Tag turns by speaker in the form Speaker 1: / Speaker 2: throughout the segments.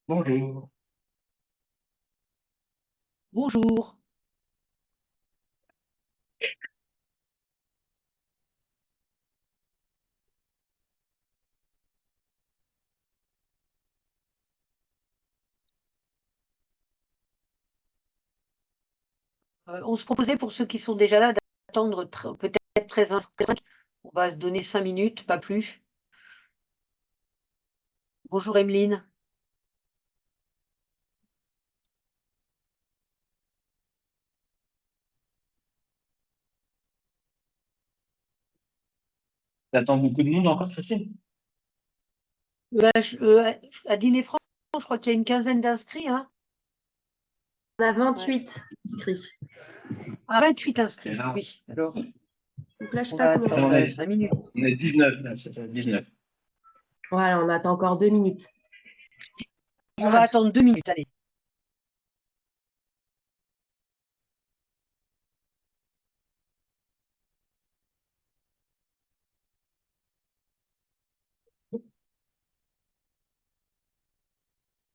Speaker 1: Bonjour.
Speaker 2: Bonjour. On se proposait pour ceux qui sont déjà là d'attendre peut-être 13h35. On va se donner 5 minutes, pas plus. Bonjour Emeline.
Speaker 1: T'attends beaucoup de monde encore, Christine?
Speaker 2: À Dîner Franc, je crois qu'il y a une quinzaine d'inscrits, hein.
Speaker 3: On a
Speaker 2: Ouais.
Speaker 3: 28 inscrits.
Speaker 2: Ah, 28 inscrits,
Speaker 1: Alors,
Speaker 2: oui. Alors,
Speaker 3: Donc là, je sais
Speaker 2: on
Speaker 3: pas
Speaker 2: va
Speaker 3: combien.
Speaker 1: on
Speaker 2: attendre
Speaker 1: est,
Speaker 2: 5 minutes.
Speaker 1: on est 19, là, c'est ça, 19.
Speaker 3: Voilà, on attend encore 2 minutes.
Speaker 2: On va attendre 2 minutes, allez.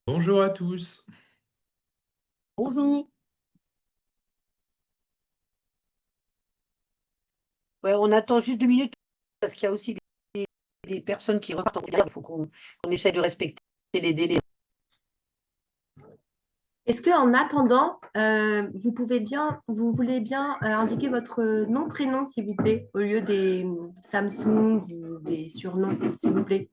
Speaker 4: Bonjour à tous.
Speaker 2: Bonjour. Ouais, on attend juste 2 minutes parce qu'il y a aussi des personnes qui repartent en retard. Il faut qu'on essaye de respecter les délais.
Speaker 3: Est-ce que en attendant, vous voulez bien indiquer votre nom, prénom, s'il vous plaît, au lieu des Samsung ou des surnoms, s'il vous plaît.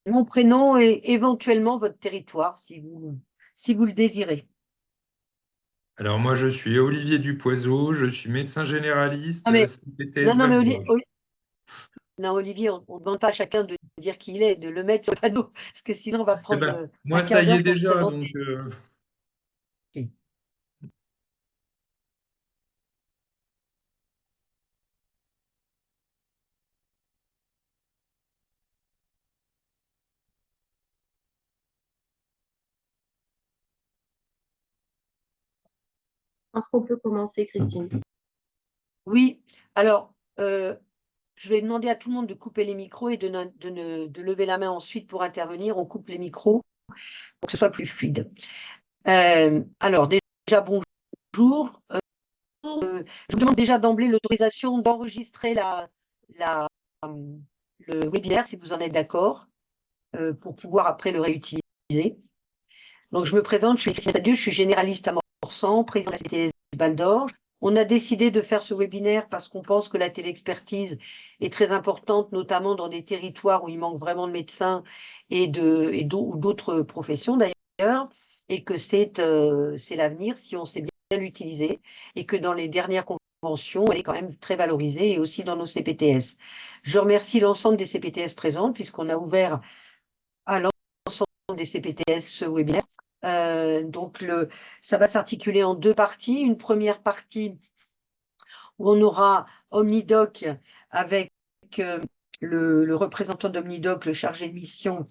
Speaker 2: Mon prénom et éventuellement votre territoire, si vous le désirez.
Speaker 4: Alors moi je suis Olivier Dupoiseau, je suis médecin généraliste,
Speaker 2: Non, mais,
Speaker 4: CPTS
Speaker 2: non, mais
Speaker 4: Val d'Orge.
Speaker 2: non, Olivier, on ne demande pas à chacun de dire qui il est, de le mettre sur le panneau, parce que sinon on va
Speaker 4: Eh
Speaker 2: prendre
Speaker 4: ben,
Speaker 2: un
Speaker 4: moi ça
Speaker 2: quart
Speaker 4: y est
Speaker 2: d'heure pour se
Speaker 4: déjà,
Speaker 2: présenter.
Speaker 4: donc
Speaker 2: Ok.
Speaker 3: Je pense qu'on peut commencer, Christine.
Speaker 2: Oui, alors, je vais demander à tout le monde de couper les micros et de lever la main ensuite pour intervenir. On coupe les micros pour que ce soit plus fluide. Alors, déjà, bonjour. Je vous demande déjà d'emblée l'autorisation d'enregistrer la, le webinaire, si vous en êtes d'accord, pour pouvoir après le réutiliser. Donc, je me présente, je suis Christiane Sadieu, je suis généraliste à Morsan, président de la CPTS Val d'Orge. On a décidé de faire ce webinaire parce qu'on pense que la téléexpertise est très importante, notamment dans des territoires où il manque vraiment de médecins ou d'autres professions d'ailleurs, et que c'est l'avenir si on sait bien l'utiliser, et que dans les dernières conventions, elle est quand même très valorisée, et aussi dans nos CPTS. Je remercie l'ensemble des CPTS présentes, puisqu'on a ouvert à l'ensemble des CPTS ce webinaire. Donc, ça va s'articuler en deux parties. Une première partie où on aura OmniDoc avec le représentant d'OmniDoc, le chargé de mission,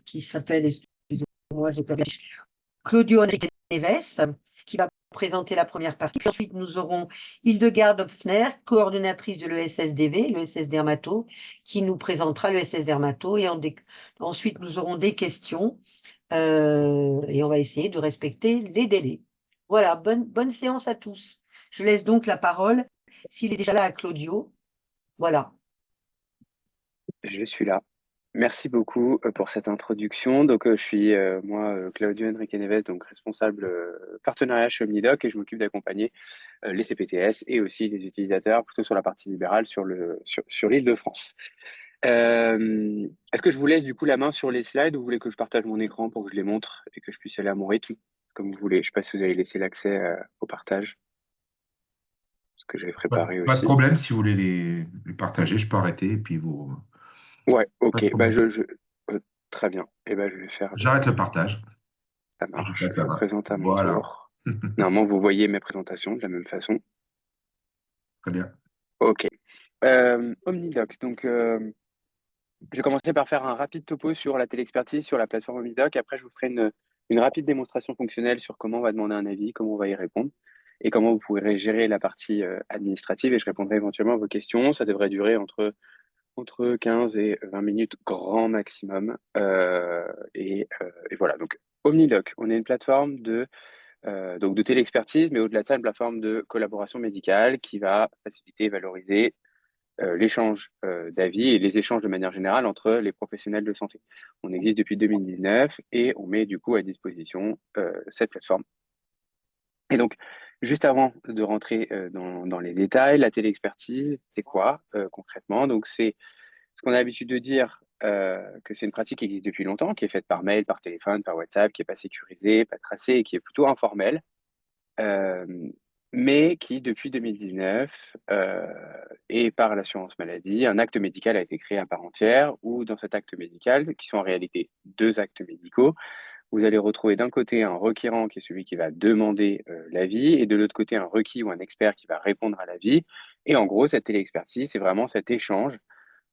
Speaker 2: qui s'appelle, excusez-moi, j'ai pas bien, Claudio Enrique Neves, qui va présenter la première partie. Puis ensuite, nous aurons Hildegard Hopfner, coordonnatrice de l'ESSDV, l'ESS Dermato, qui nous présentera l'ESS Dermato. Et ensuite, nous aurons des questions et on va essayer de respecter les délais. Voilà, bonne séance à tous. Je laisse donc la parole, s'il est déjà là, à Claudio. Voilà.
Speaker 5: Je suis là. Merci beaucoup pour cette introduction. Donc, je suis moi, Claudio Enrique Neves, donc responsable partenariat chez OmniDoc et je m'occupe d'accompagner les CPTS et aussi les utilisateurs plutôt sur la partie libérale sur l'île de France. Est-ce que je vous laisse du coup la main sur les slides ou vous voulez que je partage mon écran pour que je les montre et que je puisse aller à mon rythme, comme vous voulez. Je ne sais pas si vous avez laissé l'accès au partage, ce que j'avais préparé
Speaker 6: Pas de
Speaker 5: aussi.
Speaker 6: problème, si vous voulez les partager, je peux arrêter et puis vous.
Speaker 5: Ouais,
Speaker 6: Pas de
Speaker 5: ok. Bah,
Speaker 6: problème.
Speaker 5: très bien. Et ben, je vais faire
Speaker 6: J'arrête le partage
Speaker 5: ça
Speaker 6: et je
Speaker 5: marche.
Speaker 6: passe
Speaker 5: Je
Speaker 6: la
Speaker 5: me
Speaker 6: main.
Speaker 5: présente à mon
Speaker 6: Voilà.
Speaker 5: tour. Normalement, vous voyez mes présentations de la même façon.
Speaker 6: Très bien.
Speaker 5: Ok. OmniDoc. Donc, je vais commencer par faire un rapide topo sur la téléexpertise, sur la plateforme OmniDoc. Après, je vous ferai une rapide démonstration fonctionnelle sur comment on va demander un avis, comment on va y répondre et comment vous pourrez gérer la partie administrative. Et je répondrai éventuellement à vos questions. Ça devrait durer entre entre 15 et 20 minutes grand maximum. Et voilà, donc OmniDoc, on est une plateforme donc de téléexpertise, mais au-delà de ça, une plateforme de collaboration médicale qui va faciliter et valoriser l'échange d'avis et les échanges de manière générale entre les professionnels de santé. On existe depuis 2019 et on met du coup à disposition cette plateforme. Et donc, juste avant de rentrer dans les détails, la téléexpertise, c'est quoi concrètement? Donc, c'est ce qu'on a l'habitude de dire que c'est une pratique qui existe depuis longtemps, qui est faite par mail, par téléphone, par WhatsApp, qui n'est pas sécurisée, pas tracée et qui est plutôt informelle, euh, mais qui, depuis 2019, et par l'assurance maladie, un acte médical a été créé à part entière, où dans cet acte médical, qui sont en réalité deux actes médicaux, vous allez retrouver d'un côté un requérant qui est celui qui va demander l'avis et de l'autre côté un requis ou un expert qui va répondre à l'avis. Et en gros, cette téléexpertise, c'est vraiment cet échange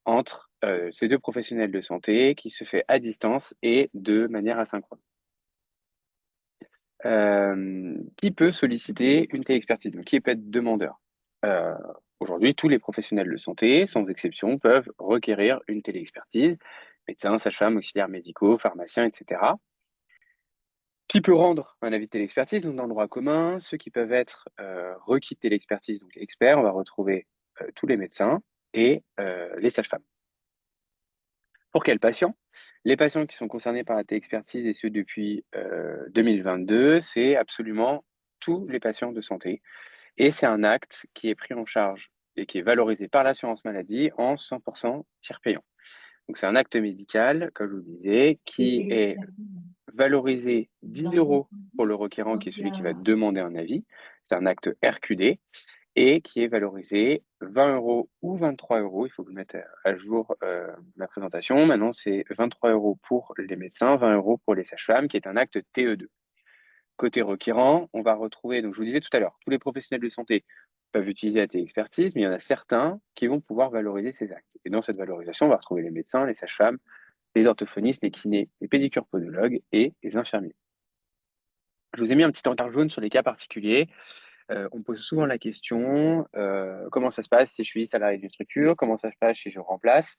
Speaker 5: entre ces deux professionnels de santé qui se fait à distance et de manière asynchrone. Qui peut solliciter une téléexpertise? Donc, qui peut être demandeur? Aujourd'hui, tous les professionnels de santé, sans exception, peuvent requérir une téléexpertise. Médecins, sages-femmes, auxiliaires médicaux, pharmaciens, etc. Qui peut rendre un avis de téléexpertise? Donc, dans le droit commun, ceux qui peuvent être requis de téléexpertise, donc experts, on va retrouver tous les médecins et les sages-femmes. Pour quels patients? Les patients qui sont concernés par la téléexpertise et ceux depuis 2022, c'est absolument tous les patients de santé. Et c'est un acte qui est pris en charge et qui est valorisé par l'assurance maladie en 100% tiers payant. Donc c'est un acte médical, comme je vous disais, qui est valorisé 10 € pour le requérant, qui est celui qui va demander un avis. C'est un acte RQD et qui est valorisé 20 € ou 23 €. Il faut que je mette à jour la présentation. Maintenant, c'est 23 € pour les médecins, 20 € pour les sages-femmes, qui est un acte TE2. Côté requérant, on va retrouver, donc je vous disais tout à l'heure, tous les professionnels de santé peuvent utiliser la téléexpertise, mais il y en a certains qui vont pouvoir valoriser ces actes. Et dans cette valorisation, on va retrouver les médecins, les sages-femmes, les orthophonistes, les kinés, les pédicures podologues et les infirmiers. Je vous ai mis un petit encart jaune sur les cas particuliers. On pose souvent la question, comment ça se passe si je suis salarié d'une structure? Comment ça se passe si je remplace?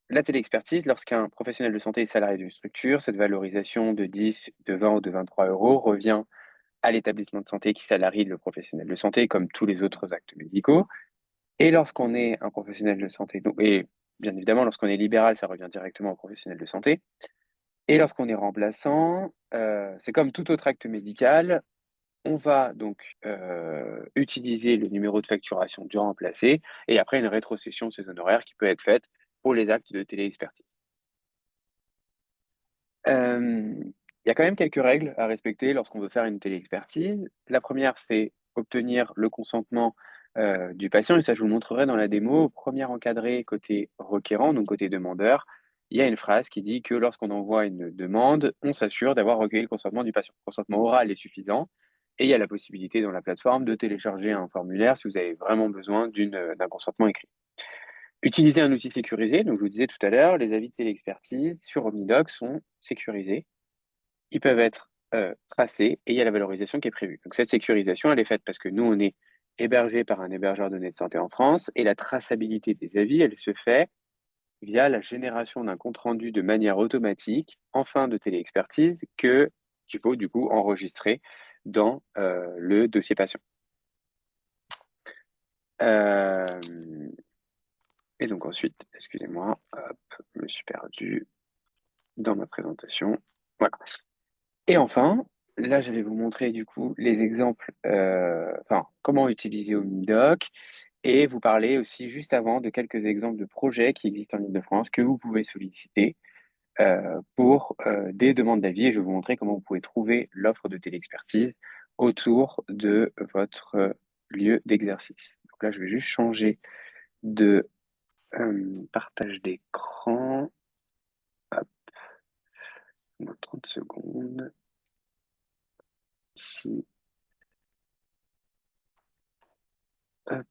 Speaker 5: La téléexpertise, lorsqu'un professionnel de santé est salarié d'une structure, cette valorisation de 10, de 20 ou de 23 € revient à l'établissement de santé qui salarie le professionnel de santé, comme tous les autres actes médicaux. Et lorsqu'on est un professionnel de santé, et bien évidemment, lorsqu'on est libéral, ça revient directement au professionnel de santé. Et lorsqu'on est remplaçant, c'est comme tout autre acte médical, on va donc utiliser le numéro de facturation du remplacé et après une rétrocession de ces honoraires qui peut être faite pour les actes de téléexpertise. Il y a quand même quelques règles à respecter lorsqu'on veut faire une téléexpertise. La première, c'est obtenir le consentement du patient, et ça je vous le montrerai dans la démo. Premier encadré côté requérant, donc côté demandeur, il y a une phrase qui dit que lorsqu'on envoie une demande, on s'assure d'avoir recueilli le consentement du patient. Le consentement oral est suffisant, et il y a la possibilité dans la plateforme de télécharger un formulaire si vous avez vraiment besoin d'un consentement écrit. Utiliser un outil sécurisé, donc je vous disais tout à l'heure, les avis de téléexpertise sur OmniDoc sont sécurisés. Ils peuvent être tracés et il y a la valorisation qui est prévue. Donc cette sécurisation, elle est faite parce que nous, on est hébergé par un hébergeur de données de santé en France et la traçabilité des avis, elle se fait via la génération d'un compte-rendu de manière automatique en fin de téléexpertise qu'il faut du coup enregistrer dans le dossier patient. Et donc ensuite, excusez-moi, hop, je me suis perdu dans ma présentation. Voilà. Et enfin, là, je vais vous montrer du coup les exemples, comment utiliser OmniDoc et vous parler aussi juste avant de quelques exemples de projets qui existent en Île-de-France que vous pouvez solliciter pour des demandes d'avis. Et je vais vous montrer comment vous pouvez trouver l'offre de téléexpertise autour de votre lieu d'exercice. Donc là, je vais juste changer de partage d'écran. Hop, 30 secondes. Ici. Hop,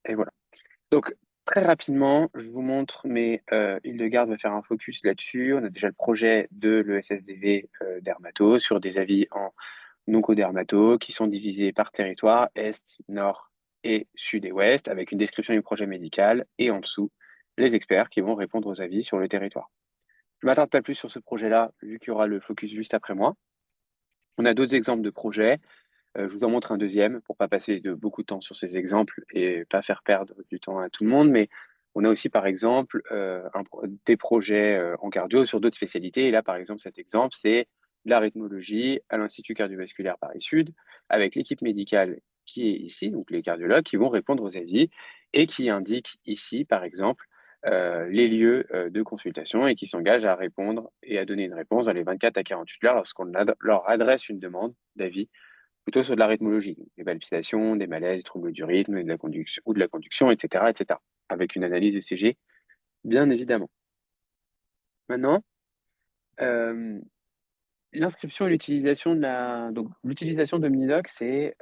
Speaker 5: et voilà. Donc, très rapidement, je vous montre, mais Île-de-Garde va faire un focus là-dessus. On a déjà le projet de l'ESSDV Dermato sur des avis en oncodermato qui sont divisés par territoire, Est, Nord et sud et ouest, avec une description du projet médical, et en dessous, les experts qui vont répondre aux avis sur le territoire. Je ne m'attarde pas plus sur ce projet-là, vu qu'il y aura le focus juste après moi. On a d'autres exemples de projets. Je vous en montre un deuxième pour pas passer beaucoup de temps sur ces exemples et pas faire perdre du temps à tout le monde. Mais on a aussi, par exemple, des projets en cardio sur d'autres spécialités. Et là, par exemple, cet exemple, c'est de la rythmologie à l'Institut cardiovasculaire Paris-Sud, avec l'équipe médicale qui est ici, donc les cardiologues qui vont répondre aux avis et qui indiquent ici, par exemple, les lieux de consultation et qui s'engagent à répondre et à donner une réponse dans les 24 à 48 heures lorsqu'on leur adresse une demande d'avis plutôt sur de la rythmologie, donc des palpitations, des malaises, des troubles du rythme, et de la conduction, etc., avec une analyse de CG, bien évidemment. Maintenant, l'inscription et l'utilisation l'utilisation d'Omnidoc, c'est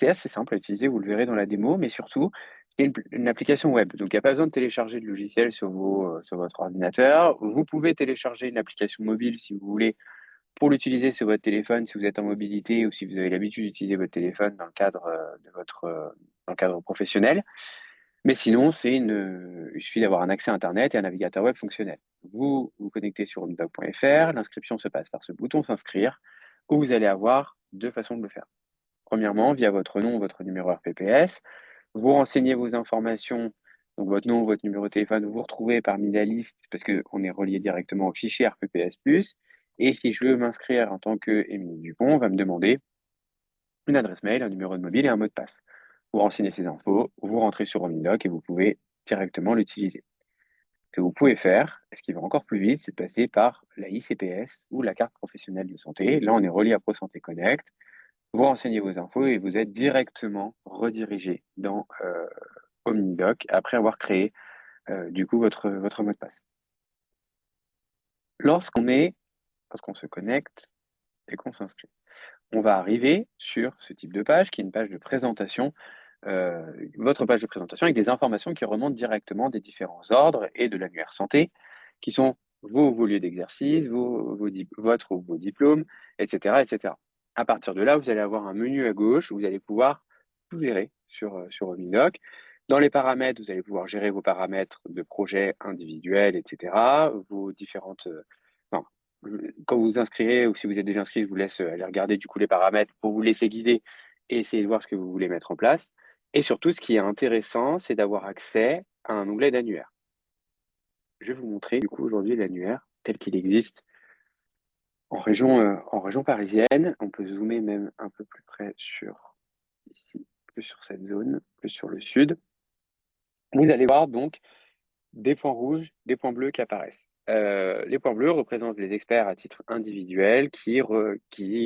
Speaker 5: assez simple à utiliser, vous le verrez dans la démo, mais surtout, c'est une application web. Donc, il n'y a pas besoin de télécharger de logiciel sur votre ordinateur. Vous pouvez télécharger une application mobile si vous voulez pour l'utiliser sur votre téléphone, si vous êtes en mobilité ou si vous avez l'habitude d'utiliser votre téléphone dans le cadre dans le cadre professionnel. Mais sinon, il suffit d'avoir un accès à Internet et un navigateur web fonctionnel. Vous vous connectez sur omnidoc.fr, l'inscription se passe par ce bouton s'inscrire, où vous allez avoir deux façons de le faire. Premièrement, via votre nom, votre numéro RPPS, vous renseignez vos informations, donc votre nom, votre numéro de téléphone, vous vous retrouvez parmi la liste parce qu'on est relié directement au fichier RPPS+. Et si je veux m'inscrire en tant que Émilie Dupont, on va me demander une adresse mail, un numéro de mobile et un mot de passe. Vous renseignez ces infos, vous rentrez sur Omnidoc et vous pouvez directement l'utiliser. Ce que vous pouvez faire, et ce qui va encore plus vite, c'est de passer par la ICPS ou la carte professionnelle de santé. Là, on est relié à ProSanté Connect. Vous renseignez vos infos et vous êtes directement redirigé dans Omnidoc après avoir créé du coup votre mot de passe. Lorsqu'on se connecte et qu'on s'inscrit, on va arriver sur ce type de page qui est une page de présentation, votre page de présentation avec des informations qui remontent directement des différents ordres et de l'annuaire santé, qui sont vos lieux d'exercice, vos diplômes, etc. À partir de là, vous allez avoir un menu à gauche où vous allez pouvoir tout gérer sur Omnidoc. Dans les paramètres, vous allez pouvoir gérer vos paramètres de projet individuels, etc. Vos différentes... quand vous vous inscrivez ou si vous êtes déjà inscrit, je vous laisse aller regarder du coup les paramètres pour vous laisser guider et essayer de voir ce que vous voulez mettre en place. Et surtout, ce qui est intéressant, c'est d'avoir accès à un onglet d'annuaire. Je vais vous montrer du coup aujourd'hui l'annuaire tel qu'il existe en région parisienne. On peut zoomer même un peu plus près ici, plus sur cette zone, plus sur le sud. Vous allez voir donc des points rouges, des points bleus qui apparaissent. Les points bleus représentent les experts à titre individuel qui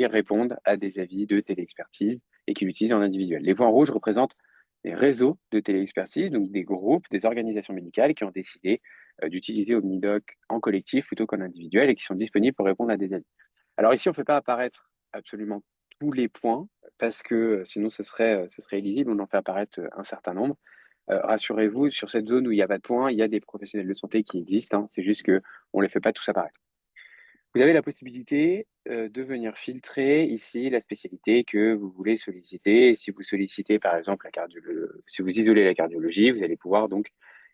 Speaker 5: répondent à des avis de téléexpertise et qui l'utilisent en individuel. Les points rouges représentent des réseaux de téléexpertise, donc des groupes, des organisations médicales qui ont décidé d'utiliser Omnidoc en collectif plutôt qu'en individuel et qui sont disponibles pour répondre à des avis. Alors ici, on ne fait pas apparaître absolument tous les points parce que sinon ce serait illisible, on en fait apparaître un certain nombre. Rassurez-vous, sur cette zone où il n'y a pas de points, il y a des professionnels de santé qui existent, hein, c'est juste qu'on ne les fait pas tous apparaître. Vous avez la possibilité de venir filtrer ici la spécialité que vous voulez solliciter. Si vous sollicitez par exemple si vous isolez la cardiologie, vous allez pouvoir donc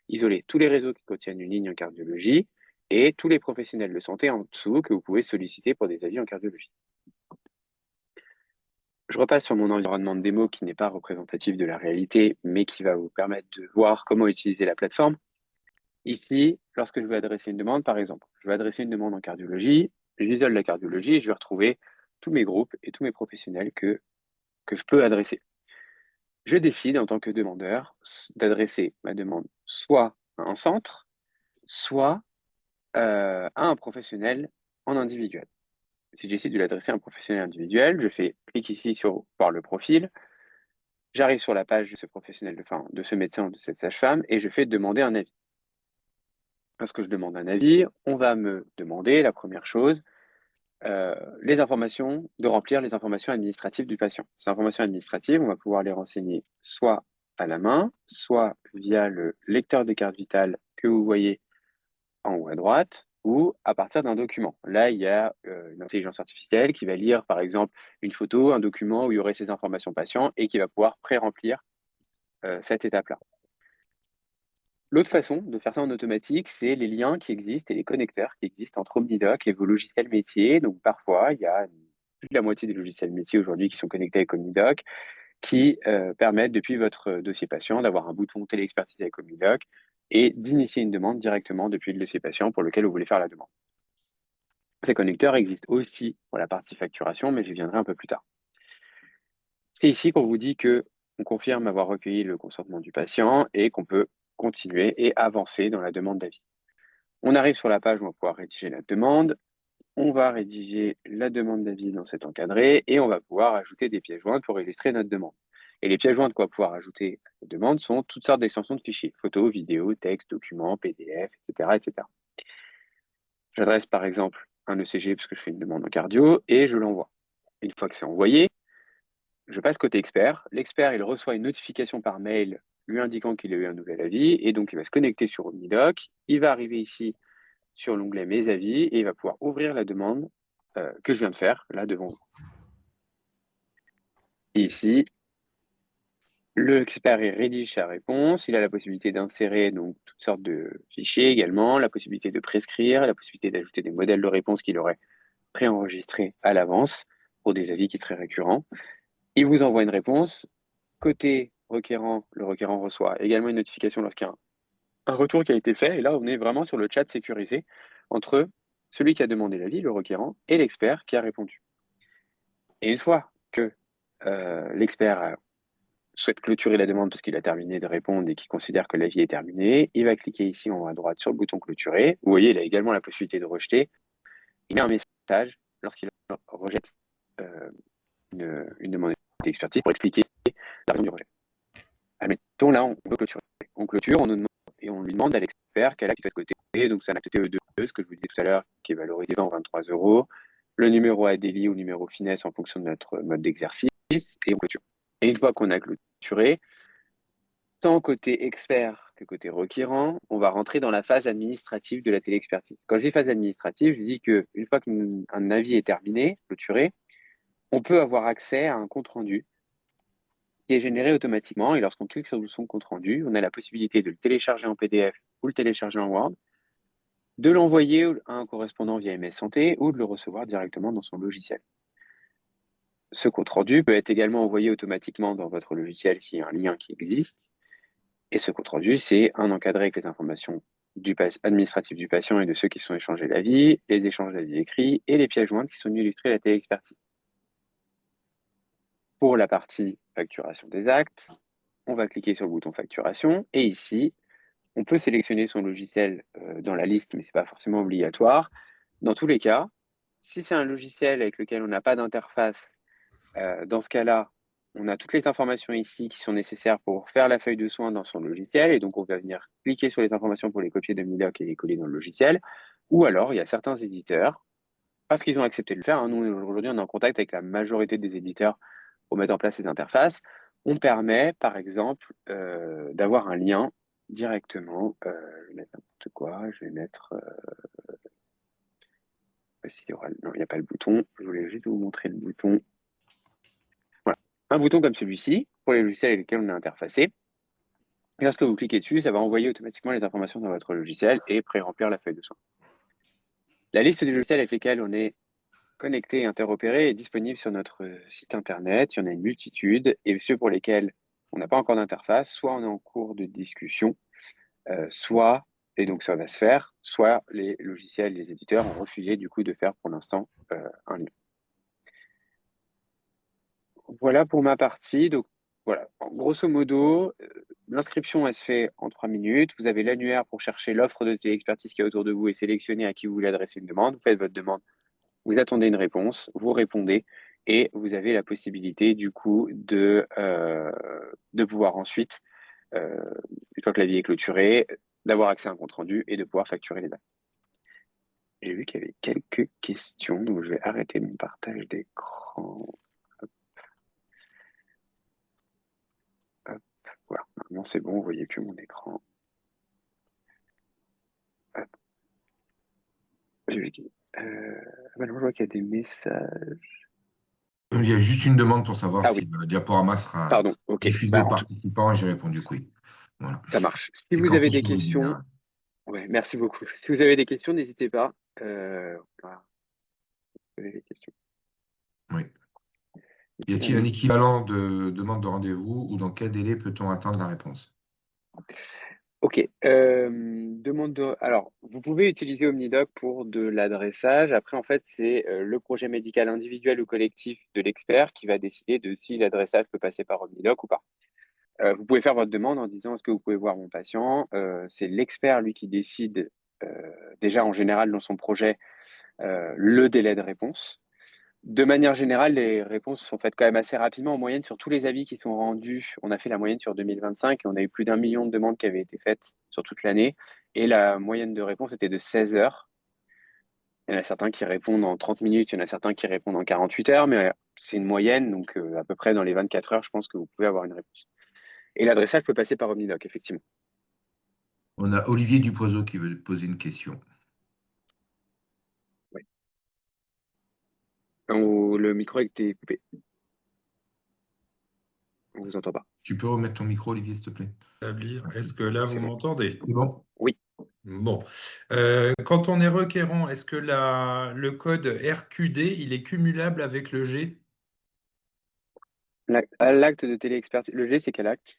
Speaker 5: isoler tous les réseaux qui contiennent une ligne en cardiologie et tous les professionnels de santé en dessous que vous pouvez solliciter pour des avis en cardiologie. Je repasse sur mon environnement de démo qui n'est pas représentatif de la réalité, mais qui va vous permettre de voir comment utiliser la plateforme. Ici, lorsque je vais adresser une demande, par exemple, je vais adresser une demande en cardiologie, j'isole la cardiologie et je vais retrouver tous mes groupes et tous mes professionnels que je peux adresser. Je décide en tant que demandeur d'adresser ma demande soit à un centre, soit à un professionnel en individuel. Si j'essaie de l'adresser à un professionnel individuel, je fais clic ici sur voir le profil, j'arrive sur la page de ce professionnel, de ce médecin ou de cette sage-femme et je fais demander un avis. Lorsque je demande un avis, on va me demander la première chose, de remplir les informations administratives du patient. Ces informations administratives, on va pouvoir les renseigner soit à la main, soit via le lecteur de carte vitale que vous voyez en haut à droite, ou à partir d'un document. Là, il y a une intelligence artificielle qui va lire, par exemple, une photo, un document où il y aurait ces informations patients et qui va pouvoir pré-remplir cette étape-là. L'autre façon de faire ça en automatique, c'est les liens qui existent et les connecteurs qui existent entre OmniDoc et vos logiciels métiers. Donc parfois, il y a plus de la moitié des logiciels métiers aujourd'hui qui sont connectés avec OmniDoc, qui permettent depuis votre dossier patient d'avoir un bouton téléexpertise avec OmniDoc et d'initier une demande directement depuis le dossier patient pour lequel vous voulez faire la demande. Ces connecteurs existent aussi pour la partie facturation, mais j'y viendrai un peu plus tard. C'est ici qu'on vous dit qu'on confirme avoir recueilli le consentement du patient et qu'on peut continuer et avancer dans la demande d'avis. On arrive sur la page où on va pouvoir rédiger la demande. On va rédiger la demande d'avis dans cet encadré et on va pouvoir ajouter des pièces jointes pour illustrer notre demande. Et les pièces jointes qu'on va pouvoir ajouter à cette demande sont toutes sortes d'extensions de fichiers, photos, vidéos, textes, documents, PDF, etc., etc. J'adresse par exemple un ECG parce que je fais une demande en cardio et je l'envoie. Une fois que c'est envoyé, je passe côté expert. L'expert, il reçoit une notification par mail lui indiquant qu'il a eu un nouvel avis et donc il va se connecter sur OmniDoc. Il va arriver ici sur l'onglet Mes avis et il va pouvoir ouvrir la demande que je viens de faire là devant vous. Et ici, l'expert rédige sa réponse. Il a la possibilité d'insérer donc toutes sortes de fichiers également, la possibilité de prescrire, la possibilité d'ajouter des modèles de réponse qu'il aurait préenregistrés à l'avance pour des avis qui seraient récurrents. Il vous envoie une réponse. Côté requérant, le requérant reçoit également une notification lorsqu'il y a un retour qui a été fait. Et là, on est vraiment sur le chat sécurisé entre celui qui a demandé l'avis, le requérant, et l'expert qui a répondu. Et une fois que l'expert souhaite clôturer la demande parce qu'il a terminé de répondre et qu'il considère que l'avis est terminé, il va cliquer ici en haut à droite sur le bouton clôturer. Vous voyez, il a également la possibilité de rejeter. Il met un message lorsqu'il rejette une demande d'expertise pour expliquer la raison du rejet. Admettons, là, on peut clôturer. On clôture, on nous demande, et on lui demande à l'expert quel acte il fait de côté. Donc, c'est un acte TE2, ce que je vous disais tout à l'heure, qui est valorisé en 23 €. Le numéro ADELI ou numéro finesse en fonction de notre mode d'exercice, et on clôture. Et une fois qu'on a clôturé, tant côté expert que côté requérant, on va rentrer dans la phase administrative de la téléexpertise. Quand je dis phase administrative, je dis qu'une fois qu'un avis est terminé, clôturé, on peut avoir accès à un compte-rendu qui est généré automatiquement. Et lorsqu'on clique sur son compte-rendu, on a la possibilité de le télécharger en PDF ou le télécharger en Word, de l'envoyer à un correspondant via MS Santé ou de le recevoir directement dans son logiciel. Ce compte-rendu peut être également envoyé automatiquement dans votre logiciel s'il y a un lien qui existe. Et ce compte-rendu, c'est un encadré avec les informations administratives du patient et de ceux qui sont échangés l'avis, les échanges d'avis écrits et les pièces jointes qui sont venues illustrer la téléexpertise. Pour la partie facturation des actes, on va cliquer sur le bouton facturation et ici, on peut sélectionner son logiciel dans la liste, mais ce n'est pas forcément obligatoire. Dans tous les cas, si c'est un logiciel avec lequel on n'a pas d'interface, dans ce cas-là, on a toutes les informations ici qui sont nécessaires pour faire la feuille de soins dans son logiciel. Et donc, on va venir cliquer sur les informations pour les copier de OmniDoc et les coller dans le logiciel. Ou alors, il y a certains éditeurs, parce qu'ils ont accepté de le faire, hein, nous, aujourd'hui, on est en contact avec la majorité des éditeurs pour mettre en place ces interfaces. On permet, par exemple, d'avoir un lien directement. Je vais mettre n'importe quoi. Je vais mettre... non, il n'y a pas le bouton. Je voulais juste vous montrer le bouton. Voilà. Un bouton comme celui-ci, pour les logiciels avec lesquels on est interfacé. Et lorsque vous cliquez dessus, ça va envoyer automatiquement les informations dans votre logiciel et pré-remplir la feuille de soin. La liste des logiciels avec lesquels on est connecté et interopéré est disponible sur notre site internet. Il y en a une multitude, et ceux pour lesquels on n'a pas encore d'interface, soit on est en cours de discussion, soit, et donc ça va se faire, soit les logiciels, les éditeurs ont refusé du coup de faire pour l'instant un lien. Voilà pour ma partie. Donc voilà, grosso modo, l'inscription elle se fait en 3 minutes. Vous avez l'annuaire pour chercher l'offre de téléexpertise qui est autour de vous et sélectionner à qui vous voulez adresser une demande. Vous faites votre demande, vous attendez une réponse, vous répondez et vous avez la possibilité du coup de pouvoir ensuite, une fois que l'avis est clôturé, d'avoir accès à un compte rendu et de pouvoir facturer les actes. J'ai vu qu'il y avait quelques questions, donc je vais arrêter mon partage d'écran. Voilà, maintenant c'est bon, vous voyez plus mon écran. Hop. Je vois qu'il y a des messages.
Speaker 6: Il y a juste une demande pour savoir
Speaker 5: Ah
Speaker 6: si
Speaker 5: oui,
Speaker 6: le diaporama sera
Speaker 5: pardon. OK.
Speaker 6: diffusé
Speaker 5: Bah,
Speaker 6: aux participants et j'ai répondu que oui. Voilà.
Speaker 5: ça marche. Si
Speaker 6: Et
Speaker 5: vous
Speaker 6: qu'en
Speaker 5: avez
Speaker 6: plus,
Speaker 5: des
Speaker 6: je vous dis,
Speaker 5: questions, ouais, merci beaucoup. Si vous avez des questions, n'hésitez pas. Voilà, vous avez des questions.
Speaker 6: oui. Y a-t-il un équivalent de demande de rendez-vous ou dans quel délai peut-on attendre la réponse?
Speaker 5: OK. Alors, vous pouvez utiliser OmniDoc pour de l'adressage. Après, en fait, c'est le projet médical individuel ou collectif de l'expert qui va décider de si l'adressage peut passer par OmniDoc ou pas. Vous pouvez faire votre demande en disant est-ce que vous pouvez voir mon patient. C'est l'expert, lui, qui décide déjà en général dans son projet le délai de réponse. De manière générale, les réponses sont faites quand même assez rapidement. En moyenne, sur tous les avis qui sont rendus, on a fait la moyenne sur 2025 et on a eu plus d'1 million de demandes qui avaient été faites sur toute l'année. Et la moyenne de réponse était de 16 heures. Il y en a certains qui répondent en 30 minutes, il y en a certains qui répondent en 48 heures, mais c'est une moyenne, donc à peu près dans les 24 heures, je pense que vous pouvez avoir une réponse. Et l'adressage peut passer par OmniDoc, effectivement.
Speaker 6: On a Olivier Dupoiseau qui veut poser une question.
Speaker 5: Ouais. Le micro a été coupé. On ne vous entend pas.
Speaker 6: Tu peux remettre ton micro, Olivier, s'il te plaît?
Speaker 4: Est-ce que là, vous
Speaker 5: C'est bon.
Speaker 4: m'entendez?
Speaker 6: C'est bon?
Speaker 5: Oui.
Speaker 4: Bon. Quand on est requérant, est-ce que le code RQD, il est cumulable avec le G?
Speaker 5: L'acte de téléexpertise, le G, c'est quel acte?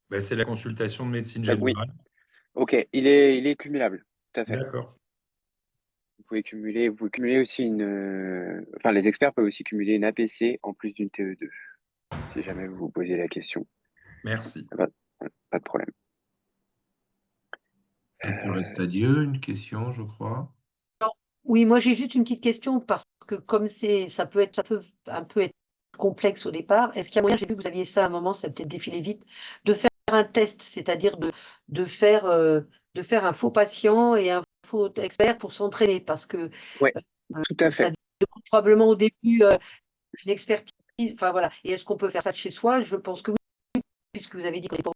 Speaker 4: Ben, c'est la consultation de médecine
Speaker 5: Oui.
Speaker 4: générale.
Speaker 5: Ok, il est cumulable, tout à fait.
Speaker 4: D'accord.
Speaker 5: Vous pouvez cumuler aussi enfin, les experts peuvent aussi cumuler une APC en plus d'une TE2, si jamais vous vous posez la question.
Speaker 4: Merci.
Speaker 5: Pas de problème.
Speaker 6: Docteur Estadieux, une question, je crois.
Speaker 2: Oui, moi j'ai juste une petite question parce que comme ça peut un peu être complexe au départ. Est-ce qu'il y a moyen, j'ai vu que vous aviez ça à un moment, ça a peut-être défilé vite, de faire un test, c'est-à-dire de faire un faux patient et un faux expert pour s'entraîner parce que
Speaker 5: Ouais, tout à
Speaker 2: ça
Speaker 5: fait.
Speaker 2: demande probablement au début une expertise. Enfin voilà. Et est-ce qu'on peut faire ça de chez soi? Je pense que oui, puisque vous avez dit qu'on n'est pas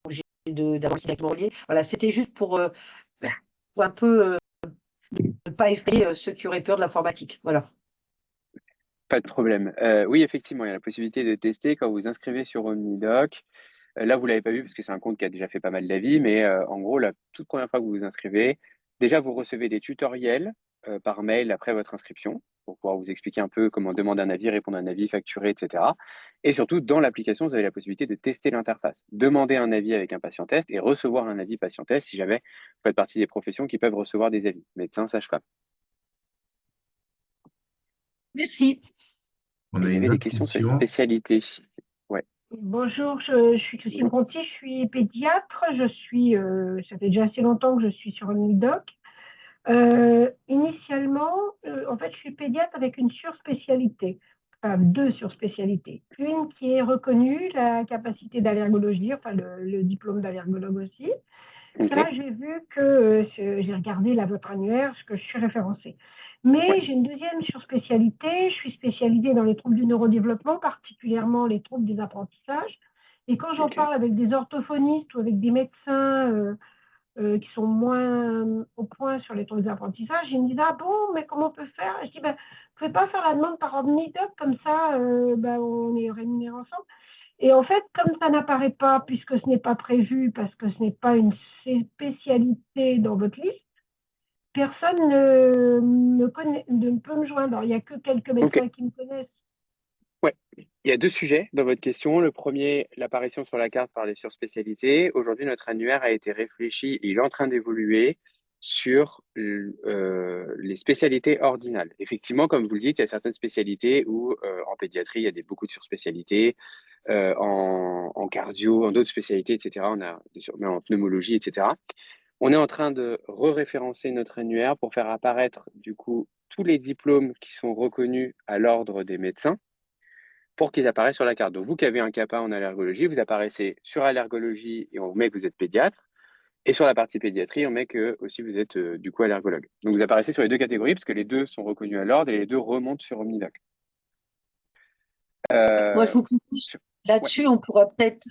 Speaker 2: obligé d'avoir le site directement relié. Voilà, c'était juste pour un peu ne pas effrayer ceux qui auraient peur de l'informatique. Voilà.
Speaker 5: Pas de problème. Oui, effectivement, il y a la possibilité de tester quand vous vous inscrivez sur OmniDoc. Là, vous l'avez pas vu parce que c'est un compte qui a déjà fait pas mal d'avis, mais en gros, la toute première fois que vous vous inscrivez, déjà, vous recevez des tutoriels par mail après votre inscription pour pouvoir vous expliquer un peu comment demander un avis, répondre à un avis, facturer, etc. Et surtout, dans l'application, vous avez la possibilité de tester l'interface, demander un avis avec un patient test et recevoir un avis patient test si jamais vous faites partie des professions qui peuvent recevoir des avis, médecins, sages-femmes.
Speaker 2: Merci.
Speaker 6: On
Speaker 5: Et
Speaker 6: a
Speaker 5: il y
Speaker 6: une
Speaker 5: avait des
Speaker 6: autre
Speaker 5: questions sur les
Speaker 6: question.
Speaker 5: spécialités. Ouais.
Speaker 7: Bonjour, je suis Christine Conti, je suis pédiatre. Ça fait déjà assez longtemps que je suis sur OmniDoc. Initialement, en fait, je suis pédiatre avec une surspécialité, enfin 2 surspécialités. Une qui est reconnue, la capacité d'allergologie, enfin le diplôme d'allergologue aussi.
Speaker 5: Ok.
Speaker 7: Là, j'ai vu que j'ai regardé votre annuaire, que je suis référencée. Mais j'ai une deuxième surspécialité. Je suis spécialisée dans les troubles du neurodéveloppement, particulièrement les troubles des apprentissages. Et quand j'en parle avec des orthophonistes ou avec des médecins qui sont moins au point sur les troubles des apprentissages, ils me disent « Ah bon, mais comment on peut faire ?» Je dis ben, « Vous ne pouvez pas faire la demande par OmniDoc, comme ça, on est rémunérés ensemble. » Et en fait, comme ça n'apparaît pas, puisque ce n'est pas prévu, parce que ce n'est pas une spécialité dans votre liste, personne ne peut me joindre. Alors, il n'y a que quelques médecins qui me connaissent.
Speaker 5: Ouais, il y a 2 sujets dans votre question. Le premier, l'apparition sur la carte par les surspécialités. Aujourd'hui, notre annuaire a été réfléchi et il est en train d'évoluer sur les spécialités ordinales. Effectivement, comme vous le dites, il y a certaines spécialités où en pédiatrie, il y a beaucoup de surspécialités, en cardio, en d'autres spécialités, etc. On a en pneumologie, etc. On est en train de re-référencer notre annuaire pour faire apparaître du coup tous les diplômes qui sont reconnus à l'ordre des médecins pour qu'ils apparaissent sur la carte. Donc, vous qui avez un CAPA en allergologie, vous apparaissez sur allergologie et on met que vous êtes pédiatre. Et sur la partie pédiatrie, on met que aussi vous êtes du coup allergologue. Donc, vous apparaissez sur les 2 catégories parce que les 2 sont reconnus à l'ordre et les 2 remontent sur OmniDoc.
Speaker 2: Moi, je vous propose, là-dessus, on pourra peut-être,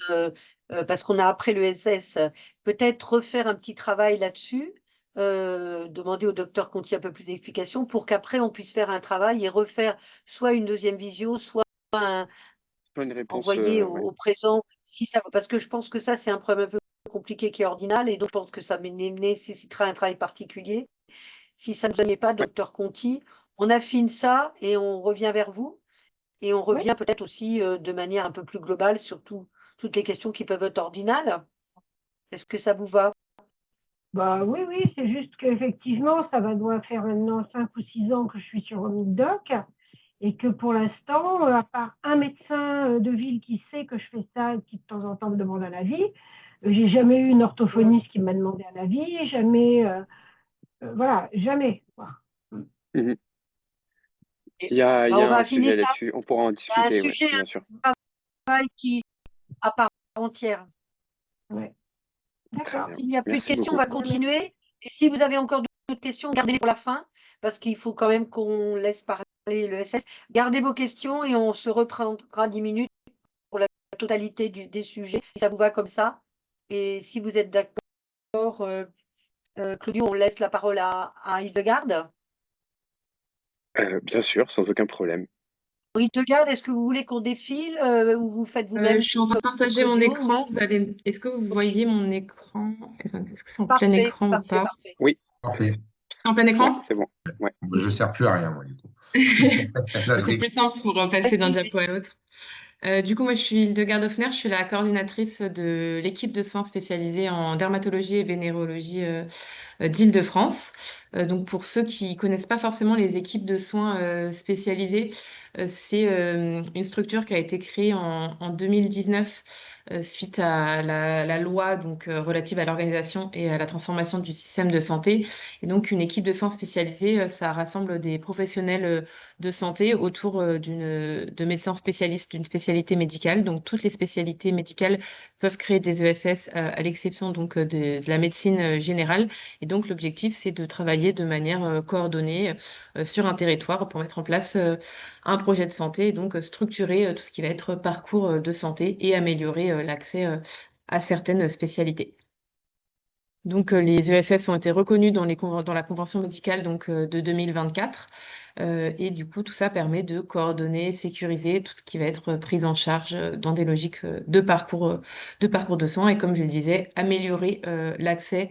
Speaker 2: parce qu'on a après le SS, peut-être refaire un petit travail là-dessus, demander au docteur Conti un peu plus d'explications pour qu'après on puisse faire un travail et refaire soit une deuxième visio, soit
Speaker 5: Une réponse,
Speaker 2: envoyer
Speaker 5: ouais.
Speaker 2: au présent, si ça, parce que je pense que ça, c'est un problème un peu compliqué qui est ordinal, et donc je pense que ça nécessitera un travail particulier. Si ça ne vous amène pas, docteur Conti, on affine ça et on revient vers vous. Et on
Speaker 7: Oui.
Speaker 2: revient peut-être aussi de manière un peu plus globale sur toutes les questions qui peuvent être ordinales. Est-ce que ça vous va?
Speaker 7: Bah oui, c'est juste qu'effectivement, doit faire maintenant 5 ou 6 ans que je suis sur OmniDoc et que pour l'instant, à part un médecin de ville qui sait que je fais ça et qui de temps en temps me demande un avis, j'ai jamais eu une orthophoniste qui m'a demandé un avis, jamais, voilà, jamais, quoi.
Speaker 5: Mhm.
Speaker 2: Et,
Speaker 5: Il y a
Speaker 2: on va
Speaker 5: un
Speaker 2: affiner
Speaker 5: sujet
Speaker 2: ça.
Speaker 5: là-dessus. On pourra en
Speaker 2: Il y a un
Speaker 5: discuter, ouais,
Speaker 2: sujet,
Speaker 5: bien sûr.
Speaker 2: un travail qui à part entière.
Speaker 7: Ouais.
Speaker 5: Très
Speaker 7: D'accord.
Speaker 5: bien.
Speaker 2: S'il n'y a plus de
Speaker 5: Merci
Speaker 2: questions, on
Speaker 5: beaucoup.
Speaker 2: va continuer. Et si vous avez encore d'autres questions, gardez-les pour la fin, parce qu'il faut quand même qu'on laisse parler le SS. Gardez vos questions et on se reprendra 10 minutes pour la totalité des sujets, si ça vous va comme ça. Et si vous êtes d'accord, Claudio, on laisse la parole à Hildegarde.
Speaker 5: Bien sûr, sans aucun problème.
Speaker 2: Hildegarde, est-ce que vous voulez qu'on défile ou vous faites
Speaker 3: Je
Speaker 2: vous-même
Speaker 3: suis en train de partager mon
Speaker 2: Claudio,
Speaker 3: écran. Est-ce que vous voyez mon écran? Est-ce que c'est en plein
Speaker 2: Parfait,
Speaker 3: écran ou
Speaker 2: parfait,
Speaker 3: pas?
Speaker 2: parfait.
Speaker 5: Oui,
Speaker 6: Parfait.
Speaker 3: C'est en plein
Speaker 5: ouais,
Speaker 3: écran?
Speaker 5: c'est bon. Ouais.
Speaker 6: Je ne sers plus à rien, moi, du coup. Là,
Speaker 3: C'est plus simple pour passer d'un
Speaker 2: Vas-y,
Speaker 3: diapo à l'autre. Du coup, moi, je suis Hildegarde Hoffner, je suis la coordinatrice de l'équipe de soins spécialisée en dermatologie et vénérologie d'Île-de-France. Donc, pour ceux qui connaissent pas forcément les équipes de soins spécialisées, c'est une structure qui a été créée en 2019 suite à la loi donc, relative à l'organisation et à la transformation du système de santé. Et donc, une équipe de soins spécialisée, ça rassemble des professionnels de santé autour de médecins spécialistes d'une spécialité médicale. Donc, toutes les spécialités médicales peuvent créer des ESS à l'exception donc de la médecine générale. Et donc, l'objectif, c'est de travailler de manière coordonnée sur un territoire pour mettre en place un projet de santé et donc structurer tout ce qui va être parcours de santé et améliorer l'accès à certaines spécialités. Donc, les ESS ont été reconnus dans la convention médicale donc, de 2024. Et du coup, tout ça permet de coordonner, sécuriser tout ce qui va être pris en charge dans des logiques de parcours de soins. Et comme je le disais, améliorer l'accès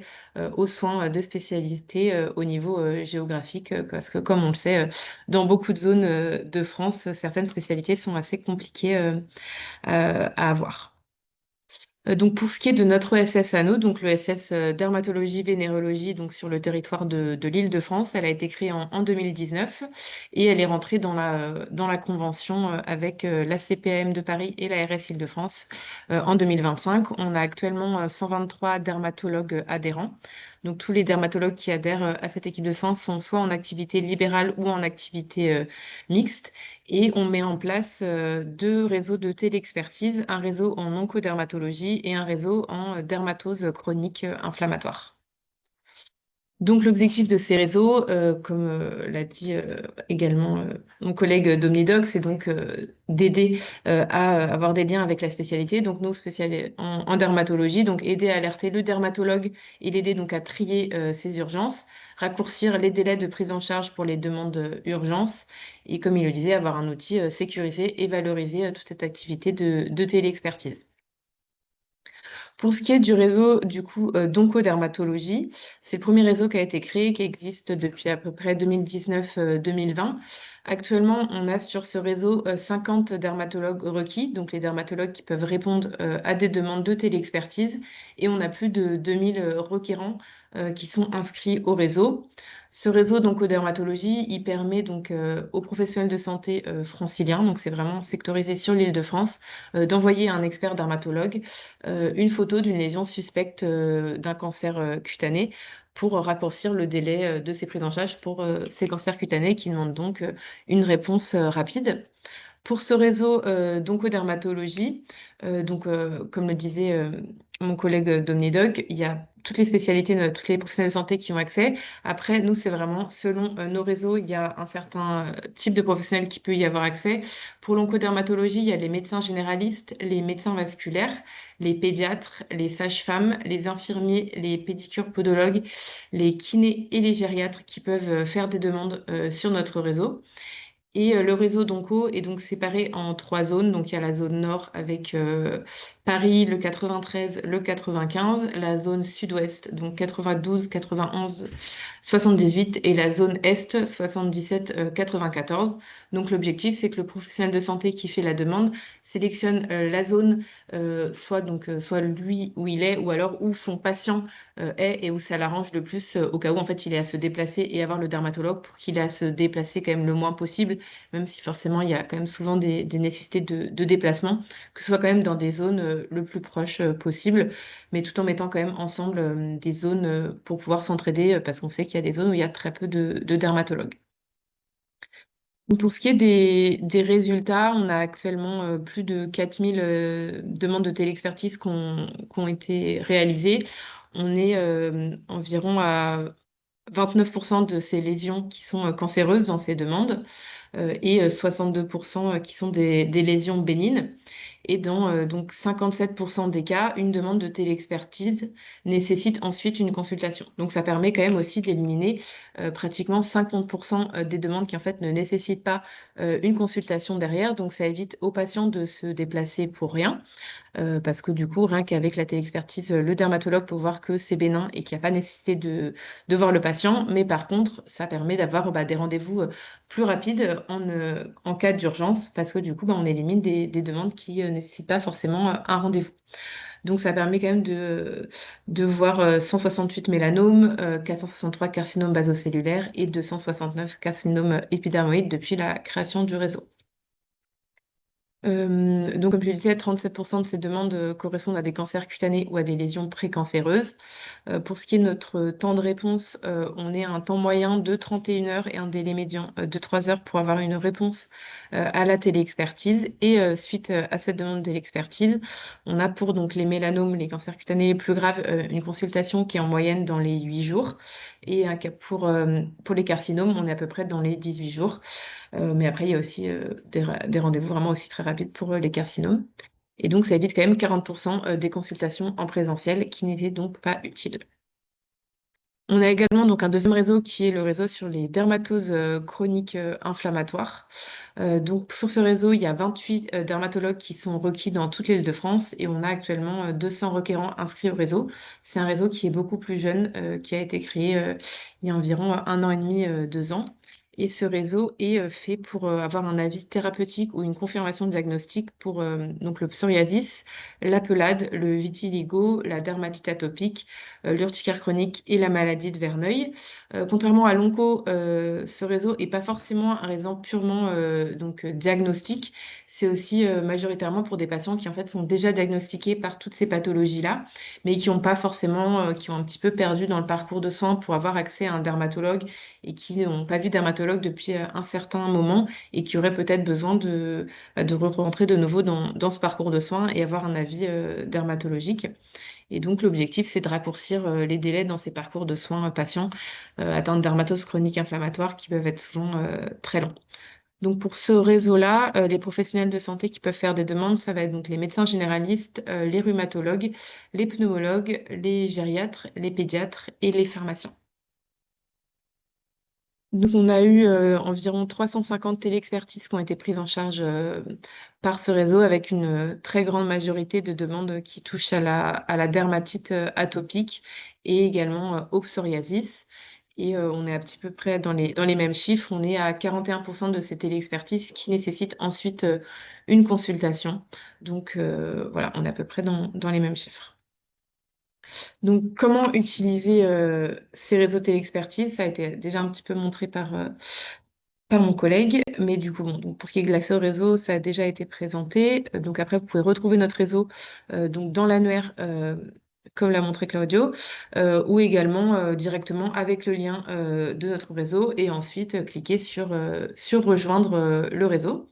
Speaker 3: aux soins de spécialité au niveau géographique. Parce que comme on le sait, dans beaucoup de zones de France, certaines spécialités sont assez compliquées à avoir. Donc pour ce qui est de notre ESS à nous, donc le ESS dermatologie vénérologie donc sur le territoire de l'Île-de-France, elle a été créée en 2019 et elle est rentrée dans la convention avec la CPAM de Paris et la RS Île-de-France en 2025. On a actuellement 123 dermatologues adhérents. Donc tous les dermatologues qui adhèrent à cette équipe de soins sont soit en activité libérale ou en activité mixte. Et on met en place deux réseaux de téléexpertise, un réseau en oncodermatologie et un réseau en dermatose chronique inflammatoire. Donc l'objectif de ces réseaux, comme l'a dit également mon collègue d'Omnidoc, c'est donc d'aider à avoir des liens avec la spécialité. Donc nous, en dermatologie, donc aider à alerter le dermatologue et l'aider donc à trier ces urgences, raccourcir les délais de prise en charge pour les demandes d'urgence et comme il le disait, avoir un outil sécurisé et valoriser toute cette activité de téléexpertise. Pour ce qui est du réseau du coup d'oncodermatologie, c'est le premier réseau qui a été créé, qui existe depuis à peu près 2019-2020. Actuellement, on a sur ce réseau 50 dermatologues requis, donc les dermatologues qui peuvent répondre à des demandes de téléexpertise, et on a plus de 2000 requérants qui sont inscrits au réseau. Ce réseau d'oncodermatologie, il permet donc aux professionnels de santé franciliens, donc c'est vraiment sectorisé sur l'Île-de-France, d'envoyer à un expert dermatologue une photo d'une lésion suspecte d'un cancer cutané pour raccourcir le délai de ces prises en charge pour ces cancers cutanés qui demandent donc une réponse rapide. Pour ce réseau d'oncodermatologie, comme le disait mon collègue d'Omnidoc, il y a toutes les spécialités, toutes les professionnels de santé qui ont accès. Après, nous, c'est vraiment selon nos réseaux, il y a un certain type de professionnel qui peut y avoir accès. Pour l'oncodermatologie, il y a les médecins généralistes, les médecins vasculaires, les pédiatres, les sages-femmes, les infirmiers, les pédicures podologues, les kinés et les gériatres qui peuvent faire des demandes sur notre réseau. Et le réseau d'onco est donc séparé en 3 zones. Donc il y a la zone nord avec Paris, le 93, le 95, la zone sud-ouest, donc 92, 91, 78, et la zone est, 77, 94. Donc l'objectif, c'est que le professionnel de santé qui fait la demande sélectionne la zone, soit lui où il est, ou alors où son patient est et où ça l'arrange le plus, au cas où en fait il est à se déplacer et avoir le dermatologue pour qu'il ait à se déplacer quand même le moins possible, même si forcément il y a quand même souvent des nécessités de déplacement, que ce soit quand même dans des zones le plus proches possible, mais tout en mettant quand même ensemble des zones pour pouvoir s'entraider, parce qu'on sait qu'il y a des zones où il y a très peu de dermatologues. Donc, pour ce qui est des résultats, on a actuellement plus de 4000 demandes de téléexpertise qui ont été réalisées. On est environ à 29% de ces lésions qui sont cancéreuses dans ces demandes et 62% qui sont des lésions bénignes. Et dans donc 57% des cas, une demande de téléexpertise nécessite ensuite une consultation. Donc ça permet quand même aussi d'éliminer pratiquement 50% des demandes qui en fait ne nécessitent pas une consultation derrière. Donc ça évite aux patients de se déplacer pour rien. Parce que du coup, rien qu'avec la téléexpertise, le dermatologue peut voir que c'est bénin et qu'il n'y a pas nécessité de voir le patient. Mais par contre, ça permet d'avoir des rendez-vous plus rapides en cas d'urgence, parce que du coup, on élimine des demandes qui ne nécessitent pas forcément un rendez-vous. Donc ça permet quand même de voir 168 mélanomes, 463 carcinomes basocellulaires et 269 carcinomes épidermoïdes depuis la création du réseau. Donc, comme je le disais, 37% de ces demandes correspondent à des cancers cutanés ou à des lésions précancéreuses. Pour ce qui est de notre temps de réponse, on est à un temps moyen de 31 heures et un délai médian de 3 heures pour avoir une réponse à la téléexpertise. Et suite à cette demande de l'expertise, on a pour donc les mélanomes, les cancers cutanés les plus graves, une consultation qui est en moyenne dans les 8 jours. Et pour les carcinomes, on est à peu près dans les 18 jours. Mais après, il y a aussi des rendez-vous vraiment aussi très rapides pour les carcinomes. Et donc, ça évite quand même 40% des consultations en présentiel qui n'étaient donc pas utiles. On a également donc un deuxième réseau qui est le réseau sur les dermatoses chroniques inflammatoires. Donc sur ce réseau, il y a 28 dermatologues qui sont requis dans toute l'Île-de-France et on a actuellement 200 requérants inscrits au réseau. C'est un réseau qui est beaucoup plus jeune, qui a été créé il y a environ 1 an et demi, 2 ans. Et ce réseau est fait pour avoir un avis thérapeutique ou une confirmation diagnostique pour donc le psoriasis, la pelade, le vitiligo, la dermatite atopique, l'urticaire chronique et la maladie de Verneuil. Contrairement à l'onco, ce réseau n'est pas forcément un réseau purement diagnostique. C'est aussi majoritairement pour des patients qui en fait sont déjà diagnostiqués par toutes ces pathologies-là, mais qui n'ont pas forcément, qui ont un petit peu perdu dans le parcours de soins pour avoir accès à un dermatologue et qui n'ont pas vu dermatologue depuis un certain moment et qui auraient peut-être besoin de rentrer de nouveau dans ce parcours de soins et avoir un avis dermatologique. Et donc, l'objectif, c'est de raccourcir les délais dans ces parcours de soins patients atteints de dermatose chronique inflammatoire qui peuvent être souvent très longs. Donc, pour ce réseau-là, les professionnels de santé qui peuvent faire des demandes, ça va être donc les médecins généralistes, les rhumatologues, les pneumologues, les gériatres, les pédiatres et les pharmaciens. Donc, on a eu environ 350 téléexpertises qui ont été prises en charge par ce réseau, avec une très grande majorité de demandes qui touchent à la dermatite atopique et également au psoriasis. Et on est à petit peu près dans les mêmes chiffres. On est à 41% de ces téléexpertises qui nécessitent ensuite une consultation. Donc voilà, on est à peu près dans les mêmes chiffres. Donc, comment utiliser ces réseaux téléexpertise? Ça a été déjà un petit peu montré par mon collègue, mais du coup, donc pour ce qui est de l'accès au réseau, ça a déjà été présenté. Donc après, vous pouvez retrouver notre réseau donc dans l'annuaire, comme l'a montré Claudio, ou également directement avec le lien de notre réseau et ensuite cliquer sur rejoindre le réseau.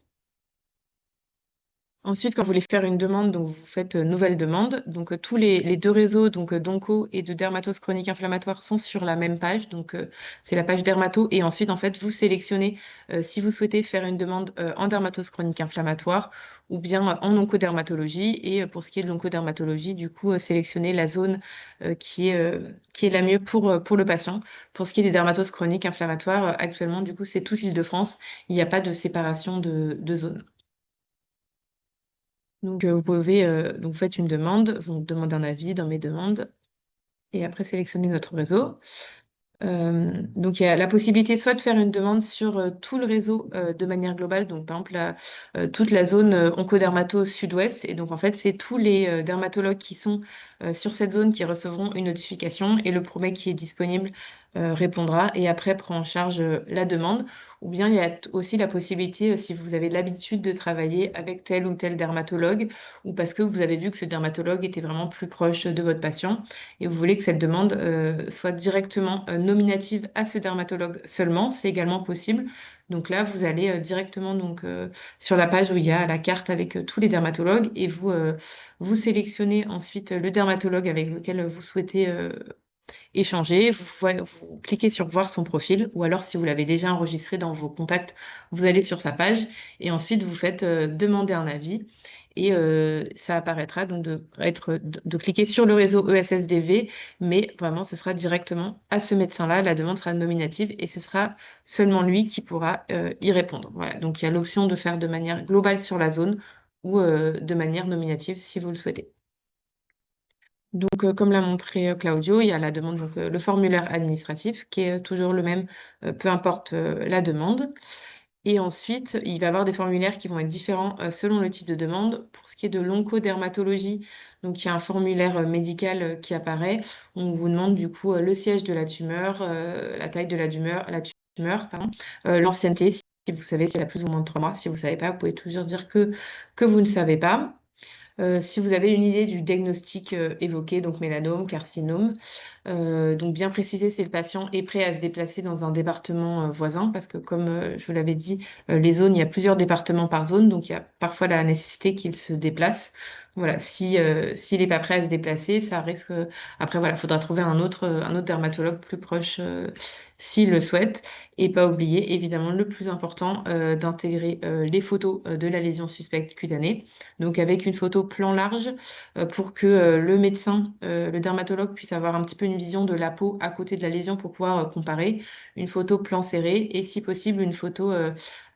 Speaker 3: Ensuite, quand vous voulez faire une demande, donc vous faites nouvelle demande. Donc tous les deux réseaux, donc d'onco et de dermatose chronique inflammatoire, sont sur la même page. Donc c'est la page dermato. Et ensuite, en fait, vous sélectionnez si vous souhaitez faire une demande en dermatose chronique inflammatoire ou bien en oncodermatologie. Et pour ce qui est de l'oncodermatologie, du coup, sélectionnez la zone qui est la mieux pour le patient. Pour ce qui est des dermatoses chroniques inflammatoires, actuellement, du coup, c'est toute l'Île-de-France. Il n'y a pas de séparation de zones. Donc, donc vous faites une demande, vous demandez un avis dans mes demandes et après sélectionnez notre réseau. Donc, il y a la possibilité soit de faire une demande sur tout le réseau de manière globale, donc par exemple toute la zone oncodermato sud-ouest. Et donc, en fait, c'est tous les dermatologues qui sont sur cette zone qui recevront une notification et le premier qui est disponible répondra et après prend en charge la demande. Ou bien il y a aussi la possibilité, si vous avez l'habitude de travailler avec tel ou tel dermatologue ou parce que vous avez vu que ce dermatologue était vraiment plus proche de votre patient et vous voulez que cette demande soit directement nominative à ce dermatologue seulement, c'est également possible. Donc là, vous allez directement sur la page où il y a la carte avec tous les dermatologues et vous sélectionnez ensuite le dermatologue avec lequel vous souhaitez échanger, vous cliquez sur voir son profil ou alors si vous l'avez déjà enregistré dans vos contacts, vous allez sur sa page et ensuite vous faites demander un avis et ça apparaîtra donc de cliquer sur le réseau ESSDV, mais vraiment ce sera directement à ce médecin-là, la demande sera nominative et ce sera seulement lui qui pourra y répondre. Voilà, donc il y a l'option de faire de manière globale sur la zone ou de manière nominative si vous le souhaitez. Donc, comme l'a montré Claudio, il y a la demande, donc le formulaire administratif qui est toujours le même, peu importe la demande. Et ensuite, il va y avoir des formulaires qui vont être différents selon le type de demande. Pour ce qui est de l'oncodermatologie, donc il y a un formulaire médical qui apparaît. On vous demande du coup le siège de la tumeur, la taille de la tumeur, pardon, l'ancienneté, si vous savez si elle a plus ou moins de 3 mois. Si vous ne savez pas, vous pouvez toujours dire que vous ne savez pas. Si vous avez une idée du diagnostic évoqué, donc mélanome, carcinome, donc bien préciser si le patient est prêt à se déplacer dans un département voisin, parce que comme je vous l'avais dit, les zones, il y a plusieurs départements par zone, donc il y a parfois la nécessité qu'il se déplace. Voilà, s'il n'est pas prêt à se déplacer, ça risque. Après, voilà, il faudra trouver un autre dermatologue plus proche s'il le souhaite. Et pas oublier, évidemment, le plus important, d'intégrer les photos de la lésion suspecte cutanée. Donc avec une photo plan large pour que le médecin, le dermatologue puisse avoir un petit peu une vision de la peau à côté de la lésion pour pouvoir comparer. Une photo plan serré et si possible une photo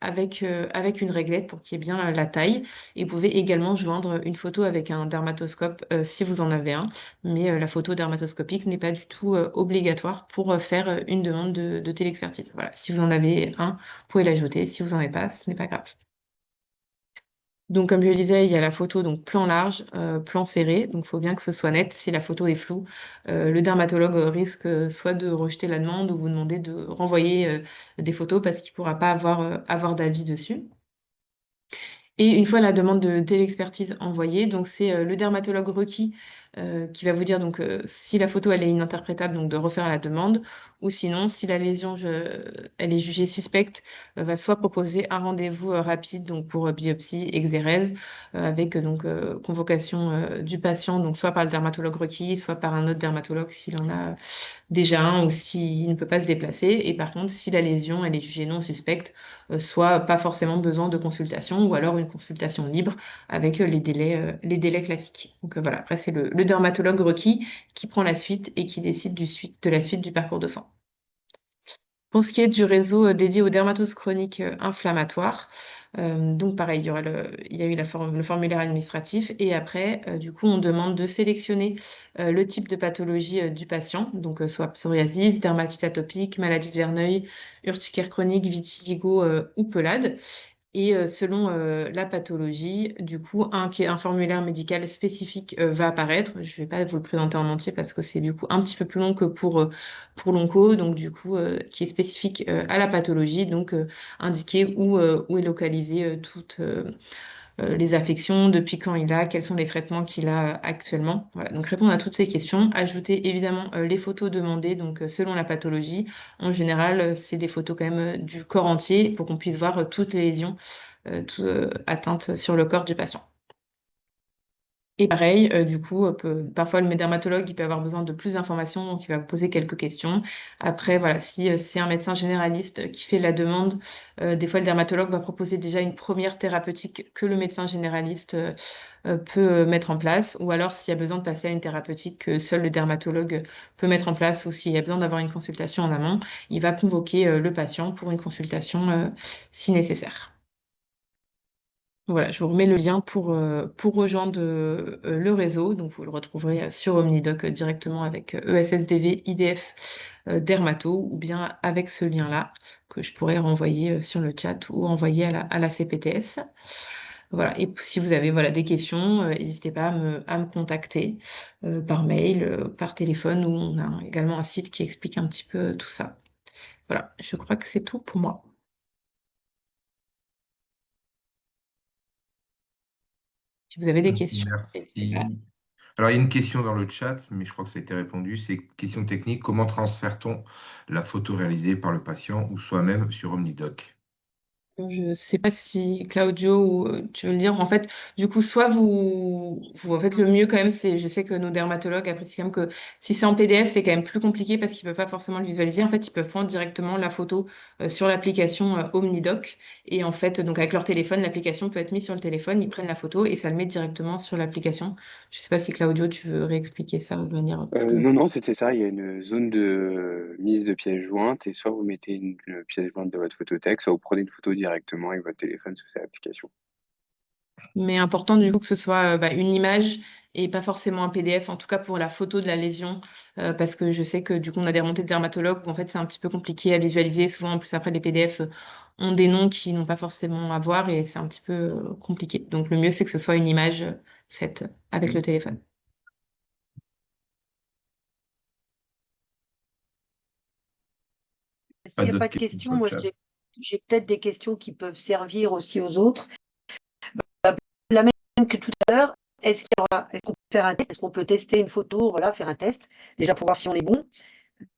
Speaker 3: avec une réglette pour qu'il y ait bien la taille. Et vous pouvez également joindre une photo avec un dermatoscope si vous en avez un, mais la photo dermatoscopique n'est pas du tout obligatoire pour faire une demande de téléexpertise. Voilà, si vous en avez un, vous pouvez l'ajouter. Si vous n'en avez pas, ce n'est pas grave. Donc, comme je le disais, il y a la photo, donc plan large, plan serré. Donc, il faut bien que ce soit net. Si la photo est floue, le dermatologue risque soit de rejeter la demande ou vous demander de renvoyer des photos parce qu'il ne pourra pas avoir d'avis dessus. Et une fois la demande de téléexpertise envoyée, donc c'est le dermatologue requis qui va vous dire donc si la photo elle est ininterprétable, donc de refaire la demande, ou sinon si la lésion elle est jugée suspecte, va soit proposer un rendez-vous rapide donc pour biopsie, exérèse, avec donc convocation du patient, donc soit par le dermatologue requis, soit par un autre dermatologue s'il en a déjà un ou s'il ne peut pas se déplacer. Et par contre, si la lésion elle est jugée non suspecte, soit pas forcément besoin de consultation ou alors une consultation libre avec les délais classiques. Donc voilà, après c'est le dermatologue requis qui prend la suite et qui décide de la suite du parcours de soins. Pour ce qui est du réseau dédié aux dermatoses chroniques inflammatoires, donc pareil, il y a eu le formulaire administratif et après, du coup, on demande de sélectionner le type de pathologie du patient, donc soit psoriasis, dermatite atopique, maladie de Verneuil, urticaire chronique, vitiligo ou pelade. Et selon la pathologie, du coup, un formulaire médical spécifique va apparaître. Je ne vais pas vous le présenter en entier parce que c'est du coup un petit peu plus long que pour l'onco, donc du coup, qui est spécifique à la pathologie, donc indiquer où est localisée toutes les affections, depuis quand il a, quels sont les traitements qu'il a actuellement. Voilà, donc répondre à toutes ces questions. Ajouter évidemment les photos demandées, donc selon la pathologie. En général, c'est des photos quand même du corps entier pour qu'on puisse voir toutes les lésions atteintes sur le corps du patient. Et pareil, du coup, parfois le dermatologue, il peut avoir besoin de plus d'informations, donc il va vous poser quelques questions. Après, voilà, si c'est un médecin généraliste qui fait la demande, des fois le dermatologue va proposer déjà une première thérapeutique que le médecin généraliste peut mettre en place, ou alors s'il y a besoin de passer à une thérapeutique que seul le dermatologue peut mettre en place, ou s'il y a besoin d'avoir une consultation en amont, il va convoquer le patient pour une consultation si nécessaire. Voilà, je vous remets le lien pour rejoindre le réseau. Donc, vous le retrouverez sur OmniDoc directement avec ESSDV, IDF, Dermato, ou bien avec ce lien-là que je pourrais renvoyer sur le chat ou envoyer à la CPTS. Voilà. Et si vous avez des questions, n'hésitez pas à me contacter par mail, par téléphone, ou on a également un site qui explique un petit peu tout ça. Voilà, je crois que c'est tout pour moi. Si vous avez des questions, n'hésitez pas.
Speaker 6: Merci. Alors, il y a une question dans le chat, mais je crois que ça a été répondu. C'est question technique. Comment transfère-t-on la photo réalisée par le patient ou soi-même sur OmniDoc?
Speaker 3: Je sais pas si Claudio ou tu veux le dire. En fait, du coup, soit en fait, le mieux quand même, c'est, je sais que nos dermatologues apprécient quand même que si c'est en PDF, c'est quand même plus compliqué parce qu'ils peuvent pas forcément le visualiser. En fait, ils peuvent prendre directement la photo sur l'application OmniDoc. Et en fait, donc avec leur téléphone, l'application peut être mise sur le téléphone, ils prennent la photo et ça le met directement sur l'application. Je sais pas si Claudio, tu veux réexpliquer ça de manière plus...
Speaker 5: Non, c'était ça. Il y a une zone de mise de pièces jointes et soit vous mettez une pièce jointe de votre photothèque, soit vous prenez une photo directement avec votre téléphone sous cette application.
Speaker 3: Mais important du coup que ce soit une image et pas forcément un PDF, en tout cas pour la photo de la lésion, parce que je sais que du coup on a des remontées de dermatologues où en fait c'est un petit peu compliqué à visualiser. Souvent en plus après les PDF ont des noms qui n'ont pas forcément à voir et c'est un petit peu compliqué. Donc le mieux c'est que ce soit une image faite avec le téléphone.
Speaker 2: S'il n'y a pas de
Speaker 6: questions sur
Speaker 2: questions,
Speaker 6: le
Speaker 2: moi
Speaker 6: chat.
Speaker 2: j'ai peut-être des questions qui peuvent servir aussi aux autres. La même que tout à l'heure, est-ce qu'on peut faire un test? Est-ce qu'on peut tester une photo, voilà, faire un test, déjà pour voir si on est bon?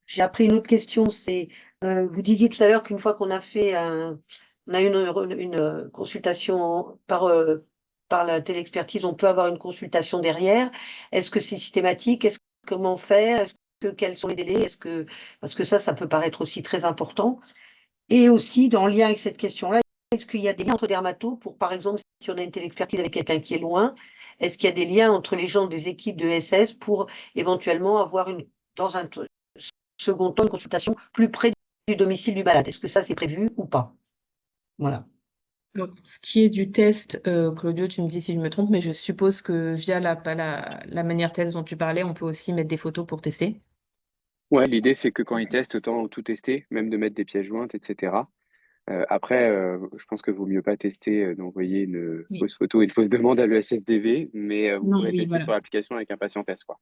Speaker 2: J'ai appris une autre question, c'est, vous disiez tout à l'heure qu'une fois qu'on a fait on a une consultation par la téléexpertise, on peut avoir une consultation derrière. Est-ce que c'est systématique? Comment faire? Quels sont les délais? Parce que ça peut paraître aussi très important. Et aussi, en lien avec cette question-là, est-ce qu'il y a des liens entre dermatos pour, par exemple, si on a une téléexpertise avec quelqu'un qui est loin, est-ce qu'il y a des liens entre les gens des équipes de SS pour éventuellement avoir dans un second temps, une consultation plus près du domicile du malade? Est-ce que ça, c'est prévu ou pas? Voilà.
Speaker 3: Alors, ce qui est du test, Claudio, tu me dis si je me trompe, mais je suppose que via la manière test dont tu parlais, on peut aussi mettre des photos pour tester.
Speaker 5: Ouais, l'idée c'est que quand ils testent, autant tout tester, même de mettre des pièces jointes, etc. Après, je pense que vaut mieux pas tester d'envoyer une
Speaker 3: Oui.
Speaker 5: fausse photo et une fausse demande à l'ESFDV, mais vous
Speaker 3: Non,
Speaker 5: pourrez
Speaker 3: oui,
Speaker 5: tester
Speaker 3: voilà.
Speaker 5: sur l'application avec un patient test, quoi.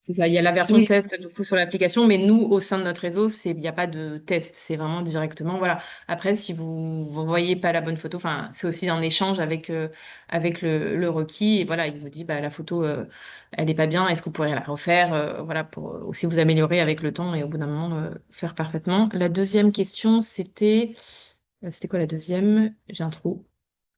Speaker 3: C'est ça, il y a la version
Speaker 2: Oui,
Speaker 3: test du coup sur l'application, mais nous, au sein de notre réseau, il n'y a pas de test, c'est vraiment directement, voilà. Après, si vous ne voyez pas la bonne photo, enfin, c'est aussi un échange avec le requis, et voilà, il vous dit, bah, la photo, elle n'est pas bien, est-ce que vous pourriez la refaire, voilà, pour aussi vous améliorer avec le temps et au bout d'un moment, faire parfaitement. La deuxième question, c'était quoi la deuxième? J'ai un trou.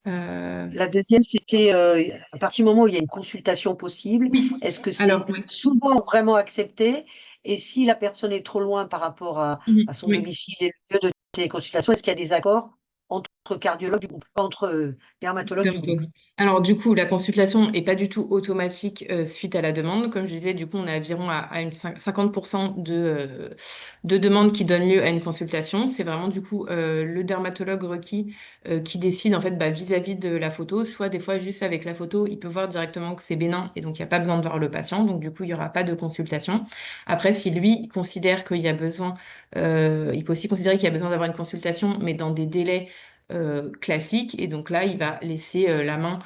Speaker 2: la deuxième, c'était à partir du moment où il y a une consultation possible,
Speaker 3: Oui,
Speaker 2: est-ce que c'est
Speaker 3: alors, oui.
Speaker 2: souvent vraiment accepté? Et si la personne est trop loin par rapport à son
Speaker 3: Oui.
Speaker 2: domicile et le lieu de téléconsultation, est-ce qu'il y a des accords entre cardiologues du groupe, entre dermatologues du groupe?
Speaker 3: Alors, du coup, la consultation n'est pas du tout automatique suite à la demande. Comme je disais, du coup, on a environ à une 50% de demandes qui donnent lieu à une consultation. C'est vraiment, du coup, le dermatologue requis qui décide, en fait, vis-à-vis de la photo. Soit, des fois, juste avec la photo, il peut voir directement que c'est bénin et donc il n'y a pas besoin de voir le patient. Donc, du coup, il n'y aura pas de consultation. Après, si lui il considère qu'il y a besoin, il peut aussi considérer qu'il y a besoin d'avoir une consultation, mais dans des délais classique et donc là il va laisser la main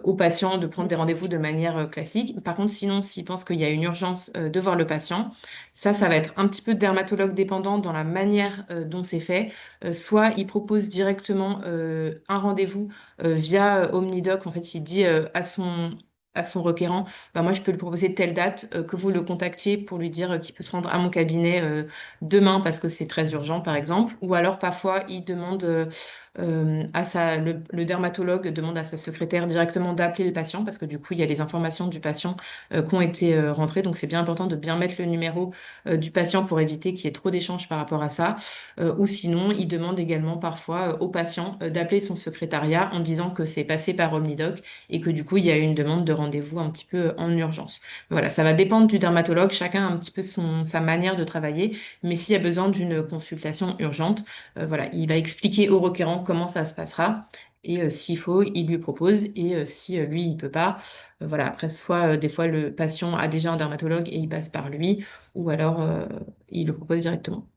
Speaker 3: au patient de prendre des rendez-vous de manière classique. Par contre sinon s'il pense qu'il y a une urgence de voir le patient, ça va être un petit peu dermatologue dépendant dans la manière dont c'est fait. Soit il propose directement un rendez-vous via OmniDoc, en fait il dit à son requérant, bah moi je peux lui proposer telle date, que vous le contactiez pour lui dire qu'il peut se rendre à mon cabinet demain parce que c'est très urgent par exemple, ou alors parfois il demande le dermatologue demande à sa secrétaire directement d'appeler le patient parce que du coup, il y a les informations du patient qui ont été rentrées. Donc, c'est bien important de bien mettre le numéro du patient pour éviter qu'il y ait trop d'échanges par rapport à ça. Ou sinon, il demande également parfois au patient d'appeler son secrétariat en disant que c'est passé par OmniDoc et que du coup, il y a eu une demande de rendez-vous un petit peu en urgence. Voilà, ça va dépendre du dermatologue. Chacun a un petit peu sa manière de travailler. Mais s'il y a besoin d'une consultation urgente, voilà, il va expliquer au requérant comment ça se passera. Et s'il faut, il lui propose. Et si lui, il peut pas, voilà, après, soit des fois, le patient a déjà un dermatologue et il passe par lui, ou alors il le propose directement.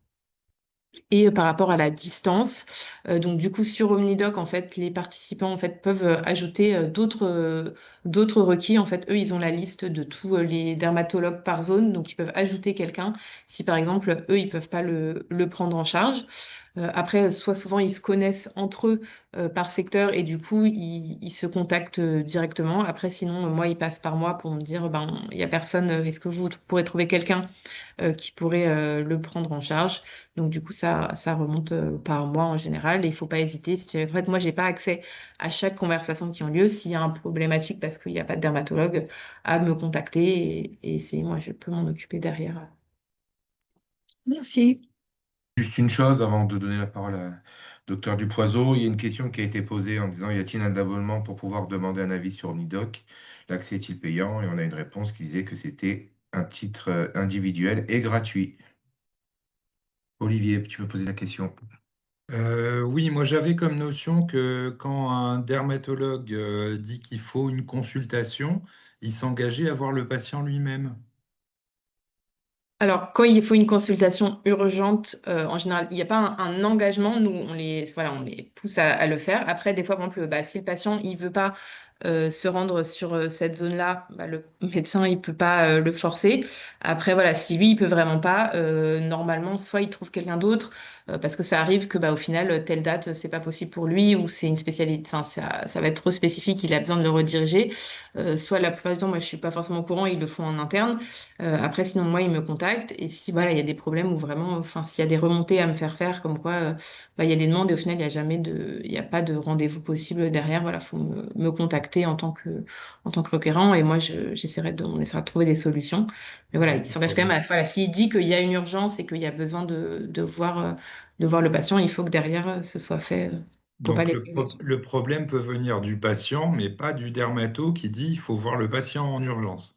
Speaker 3: Et par rapport à la distance, donc du coup sur OmniDoc, en fait, les participants en fait peuvent ajouter d'autres requis. En fait, eux, ils ont la liste de tous les dermatologues par zone, donc ils peuvent ajouter quelqu'un si par exemple eux, ils peuvent pas le prendre en charge. Après, soit souvent ils se connaissent entre eux par secteur et du coup ils se contactent directement. Après, sinon moi ils passent par moi pour me dire ben il y a personne. Est-ce que vous pourrez trouver quelqu'un qui pourrait le prendre en charge? Donc du coup ça remonte par moi en général et il faut pas hésiter. En fait, moi j'ai pas accès à chaque conversation qui ont lieu. S'il y a un problématique parce qu'il n'y a pas de dermatologue, à me contacter et c'est moi je peux m'en occuper derrière.
Speaker 2: Merci.
Speaker 6: Juste une chose avant de donner la parole à Dr Dupoiseau, il y a une question qui a été posée en disant y a-t-il un abonnement pour pouvoir demander un avis sur OmniDoc? L'accès est-il payant? Et on a une réponse qui disait que c'était un titre individuel et gratuit. Olivier, tu peux poser la question.
Speaker 4: Oui, moi j'avais comme notion que quand un dermatologue dit qu'il faut une consultation, il s'engageait à voir le patient lui-même.
Speaker 3: Alors, quand il faut une consultation urgente, en général, il n'y a pas un engagement. Nous, on les pousse à le faire. Après, des fois, par exemple, bah, si le patient il veut pas se rendre sur cette zone-là, bah, le médecin il peut pas le forcer. Après, voilà, si lui il peut vraiment pas, normalement, soit il trouve quelqu'un d'autre, parce que ça arrive que bah, au final, telle date, c'est pas possible pour lui ou c'est une spécialité. Enfin, ça va être trop spécifique. Il a besoin de le rediriger. Soit la plupart du temps, moi, je suis pas forcément au courant. Ils le font en interne. Après, sinon, moi, ils me contactent. Et si voilà, il y a des problèmes ou vraiment, enfin, s'il y a des remontées à me faire, comme quoi bah, il y a des demandes et au final, il y a pas de rendez-vous possible derrière. Voilà, faut me contacter en tant que requérant. Et moi, on essaiera de trouver des solutions. Mais voilà, il s'engage quand même voilà, s'il dit qu'il y a une urgence et qu'il y a besoin de voir le patient, il faut que derrière, ce soit fait. Faut pas
Speaker 4: Donc
Speaker 3: les...
Speaker 4: le problème peut venir du patient, mais pas du dermato qui dit il faut voir le patient en urgence.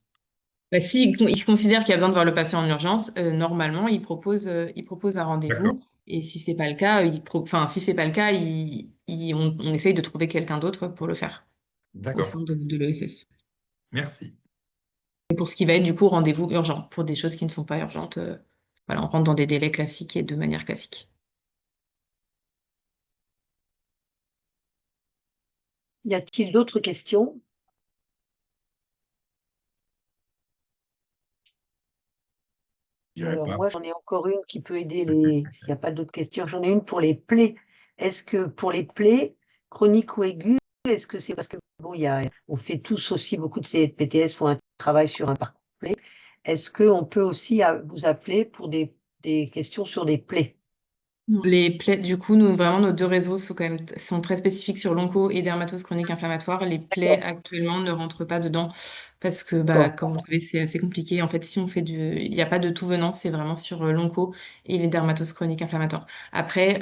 Speaker 3: Bah, si il considère qu'il y a besoin de voir le patient en urgence, normalement, il propose un
Speaker 4: D'accord,
Speaker 3: rendez-vous. Et si c'est pas le cas, enfin, si c'est pas le cas, on essaye de trouver quelqu'un d'autre pour le faire au
Speaker 4: d'accord.
Speaker 3: sein de l'ESS.
Speaker 4: Merci.
Speaker 3: Et pour ce qui va être du coup rendez-vous urgent, pour des choses qui ne sont pas urgentes, voilà, on rentre dans des délais classiques et de manière classique.
Speaker 2: Y a-t-il d'autres questions?
Speaker 6: Je dirais
Speaker 2: Alors,
Speaker 6: pas.
Speaker 2: moi, j'en ai encore une qui peut aider s'il n'y a pas d'autres questions. J'en ai une pour les plaies. Est-ce que pour les plaies, chroniques ou aiguës, est-ce que c'est parce que, bon, on fait tous aussi, beaucoup de CPTS font un travail sur un parcours plaie. Est-ce qu'on peut aussi vous appeler pour des questions sur des plaies?
Speaker 3: Les plaies, du coup, vraiment, nos deux réseaux sont très spécifiques sur l'onco et dermatose chronique inflammatoire. Les plaies,
Speaker 2: D'accord.
Speaker 3: actuellement, ne rentrent pas dedans parce que, bah,
Speaker 2: D'accord.
Speaker 3: comme vous le savez, c'est assez compliqué. En fait, si on fait il n'y a pas de tout venant, c'est vraiment sur l'onco et les dermatoses chroniques inflammatoires. Après,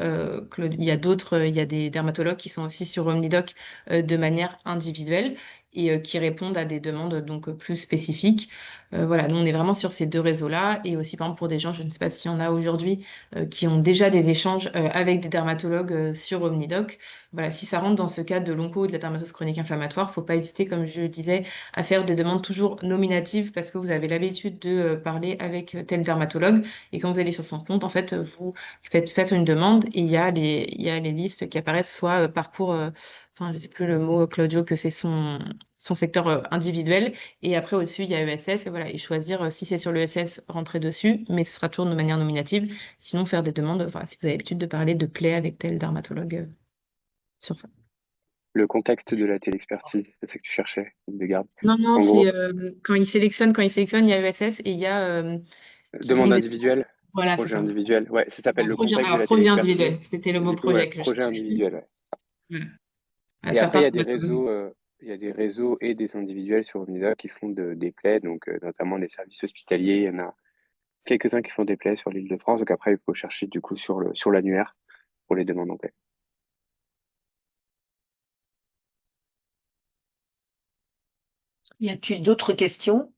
Speaker 3: Claude, il y a des dermatologues qui sont aussi sur OmniDoc de manière individuelle et qui répondent à des demandes donc plus spécifiques. Voilà, nous, on est vraiment sur ces deux réseaux-là et aussi, par exemple, pour des gens, je ne sais pas s'il y en a aujourd'hui, qui ont déjà des échanges avec des dermatologues sur OmniDoc. Voilà, si ça rentre dans ce cadre de l'onco ou de la dermatose chronique inflammatoire, faut pas hésiter, comme je le disais, à faire des demandes toujours nominatives parce que vous avez l'habitude de parler avec tel dermatologue et quand vous allez sur son compte, en fait, vous faites une demande et il y a les listes qui apparaissent soit parcours, enfin, je sais plus le mot, Claudio, que c'est son secteur individuel et après au-dessus il y a ESS et voilà et choisir si c'est sur l'ESS rentrer dessus mais ce sera toujours de manière nominative. Sinon, faire des demandes, voilà, si vous avez l'habitude de parler de plaies avec tel dermatologue sur ça.
Speaker 5: Le contexte de la téléexpertise, c'est ça que tu cherchais, de garde.
Speaker 3: Non,
Speaker 5: En
Speaker 3: c'est
Speaker 5: gros,
Speaker 3: quand il sélectionne, il y a ESS et il y a qu'ils ont
Speaker 5: demande
Speaker 3: des
Speaker 5: individuelle.
Speaker 3: Voilà, c'est
Speaker 5: Projet
Speaker 3: ça.
Speaker 5: individuel. Ouais, ça s'appelle
Speaker 3: Un
Speaker 5: le
Speaker 3: projet,
Speaker 5: contexte de
Speaker 3: alors,
Speaker 5: la
Speaker 3: projet individuel,
Speaker 5: téléexpertise.
Speaker 3: c'était le
Speaker 5: Et
Speaker 3: mot
Speaker 5: du coup, ouais,
Speaker 3: projet que je
Speaker 5: projet
Speaker 3: cherchais.
Speaker 5: individuel, ouais.
Speaker 3: Voilà.
Speaker 5: Et après,
Speaker 3: Certains dermatologues.
Speaker 5: il y a des réseaux et des individuels sur Omnidoc qui font des plaies, donc notamment les services hospitaliers. Il y en a quelques-uns qui font des plaies sur l'Île-de-France. Donc après, il faut chercher du coup sur l'annuaire pour les demandes en plaie.
Speaker 2: Y a-t-il d'autres questions?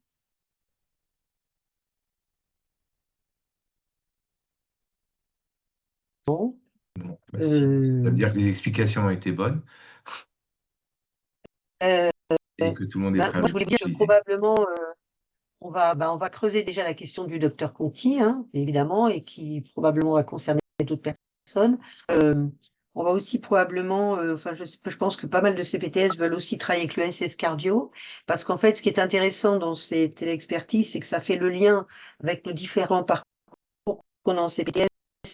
Speaker 2: Bon.
Speaker 6: Bon, bah, si, ça veut dire que les explications ont été bonnes
Speaker 2: Euh,
Speaker 6: et que tout le monde est
Speaker 2: Ben,
Speaker 6: prêt à
Speaker 2: moi, je voulais dire que
Speaker 6: l'utiliser.
Speaker 2: probablement, on va creuser déjà la question du docteur Conti, hein, évidemment, et qui probablement va concerner d'autres personnes. On va aussi probablement, je pense que pas mal de CPTS veulent aussi travailler avec le SS Cardio, parce qu'en fait, ce qui est intéressant dans ces téléexpertises, c'est que ça fait le lien avec nos différents parcours qu'on a en CPTS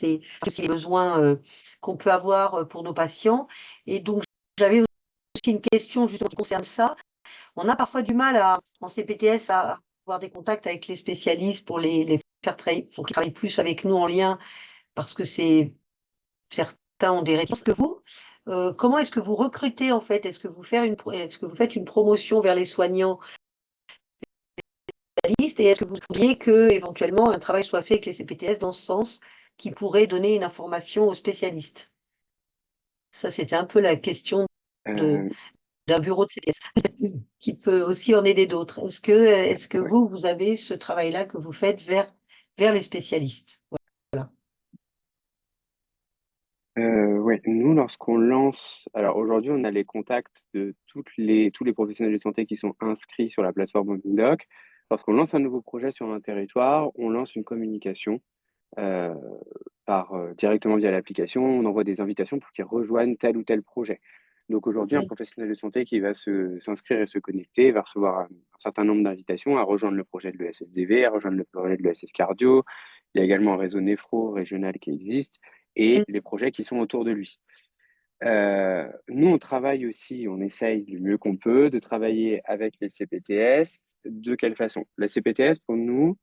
Speaker 2: et aussi les besoins qu'on peut avoir pour nos patients. Et donc, j'avais aussi une question justement qui concerne ça. On a parfois du mal en CPTS à avoir des contacts avec les spécialistes pour les faire travailler, pour qu'ils travaillent plus avec nous en lien, parce que certains ont des réticences que vous. Comment est-ce que vous recrutez en fait? Est-ce que vous faites une promotion vers les soignants spécialistes et est-ce que vous voudriez que éventuellement un travail soit fait avec les CPTS dans ce sens qui pourrait donner une information aux spécialistes? Ça, c'était un peu la question de
Speaker 5: Euh,
Speaker 2: d'un bureau de CPS qui peut aussi en aider d'autres. Est-ce que
Speaker 5: ouais.
Speaker 2: vous avez ce travail-là que vous faites vers les spécialistes? Voilà.
Speaker 5: Ouais, nous, lorsqu'on lance, alors aujourd'hui, on a les contacts de tous les professionnels de santé qui sont inscrits sur la plateforme Omnidoc. Lorsqu'on lance un nouveau projet sur un territoire, on lance une communication euh, directement via l'application. On envoie des invitations pour qu'ils rejoignent tel ou tel projet. Donc aujourd'hui, un
Speaker 2: Oui.
Speaker 5: professionnel de santé qui va s'inscrire et se connecter va recevoir un certain nombre d'invitations à rejoindre le projet de l'ESSDV, à rejoindre le projet de l'ESS Cardio. Il y a également un réseau néphro régional qui existe et les projets qui sont autour de lui. Nous, on travaille aussi, on essaye du mieux qu'on peut de travailler avec les CPTS. De quelle façon? La CPTS, pour nous,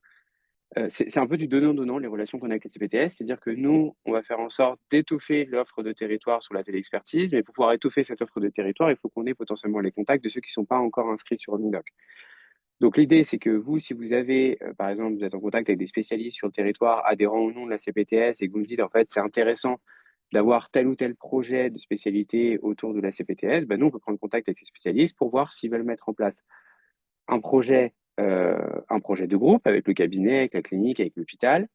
Speaker 5: c'est un peu du donnant-donnant, les relations qu'on a avec les CPTS. C'est-à-dire que nous, on va faire en sorte d'étoffer l'offre de territoire sur la téléexpertise, mais pour pouvoir étoffer cette offre de territoire, il faut qu'on ait potentiellement les contacts de ceux qui ne sont pas encore inscrits sur Omnidoc. Donc l'idée, c'est que vous, si vous avez, par exemple, vous êtes en contact avec des spécialistes sur le territoire, adhérents ou non de la CPTS, et que vous me dites, en fait, c'est intéressant d'avoir tel ou tel projet de spécialité autour de la CPTS, ben nous, on peut prendre contact avec les spécialistes pour voir s'ils veulent mettre en place un projet, un projet de groupe avec le cabinet, avec la clinique, avec l'hôpital,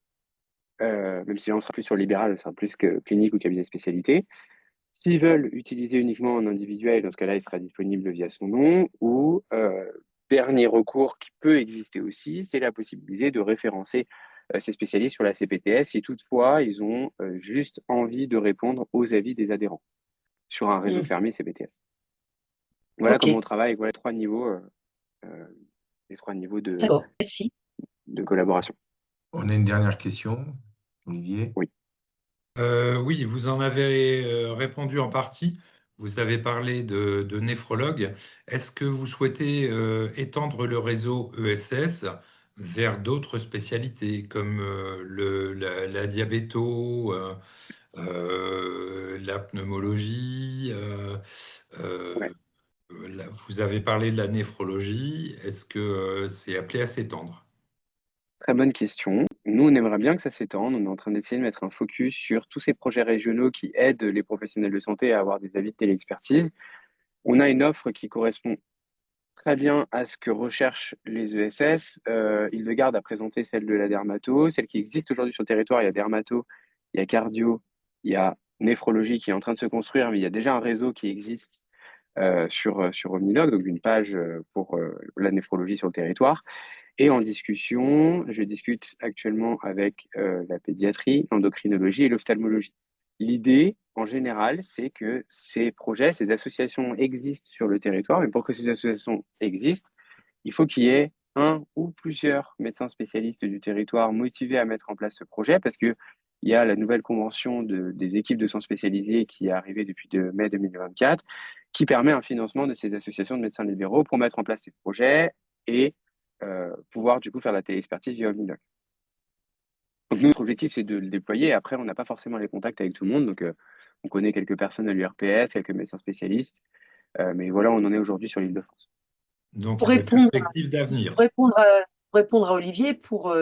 Speaker 5: même si là, on sera plus sur le libéral, on sera plus que clinique ou cabinet spécialité. S'ils veulent utiliser uniquement en individuel, dans ce cas-là, il sera disponible via son nom. Ou dernier recours qui peut exister aussi, c'est la possibilité de référencer ces spécialistes sur la CPTS si toutefois ils ont juste envie de répondre aux avis des adhérents sur un réseau fermé CPTS. Voilà
Speaker 2: Ok,
Speaker 5: comment on travaille, voilà les trois niveaux
Speaker 2: d'accord, merci.
Speaker 5: de collaboration.
Speaker 6: On a une dernière question, Olivier.
Speaker 5: Oui.
Speaker 4: Oui, vous en avez répondu en partie. Vous avez parlé de néphrologues. Est-ce que vous souhaitez étendre le réseau ESS vers d'autres spécialités comme la diabéto, la pneumologie
Speaker 5: Ouais.
Speaker 4: vous avez parlé de la néphrologie. Est-ce que c'est appelé à s'étendre?
Speaker 5: Très bonne question. Nous, on aimerait bien que ça s'étende. On est en train d'essayer de mettre un focus sur tous ces projets régionaux qui aident les professionnels de santé à avoir des avis de téléexpertise. On a une offre qui correspond très bien à ce que recherchent les ESS. Île-de-Garde a présenté celle de la dermato, celle qui existe aujourd'hui sur le territoire. Il y a dermato, il y a cardio, il y a néphrologie qui est en train de se construire, mais il y a déjà un réseau qui existe sur Omnidoc, donc une page pour la néphrologie sur le territoire. Et en discussion, je discute actuellement avec la pédiatrie, l'endocrinologie et l'ophtalmologie. L'idée, en général, c'est que ces projets, ces associations existent sur le territoire, mais pour que ces associations existent, il faut qu'il y ait un ou plusieurs médecins spécialistes du territoire motivés à mettre en place ce projet, parce que il y a la nouvelle convention des équipes de soins spécialisés qui est arrivée depuis mai 2024, qui permet un financement de ces associations de médecins libéraux pour mettre en place ces projets et pouvoir du coup faire la téléexpertise via Omnidoc. Donc, notre objectif, c'est de le déployer. Après, on n'a pas forcément les contacts avec tout le monde. Donc, on connaît quelques personnes à l'URPS, quelques médecins spécialistes. Mais voilà, on en est aujourd'hui sur l'Île-de-France.
Speaker 4: Donc,
Speaker 2: Pour
Speaker 4: il y a des
Speaker 2: répondre,
Speaker 4: perspectives d'avenir.
Speaker 2: pour répondre à Olivier,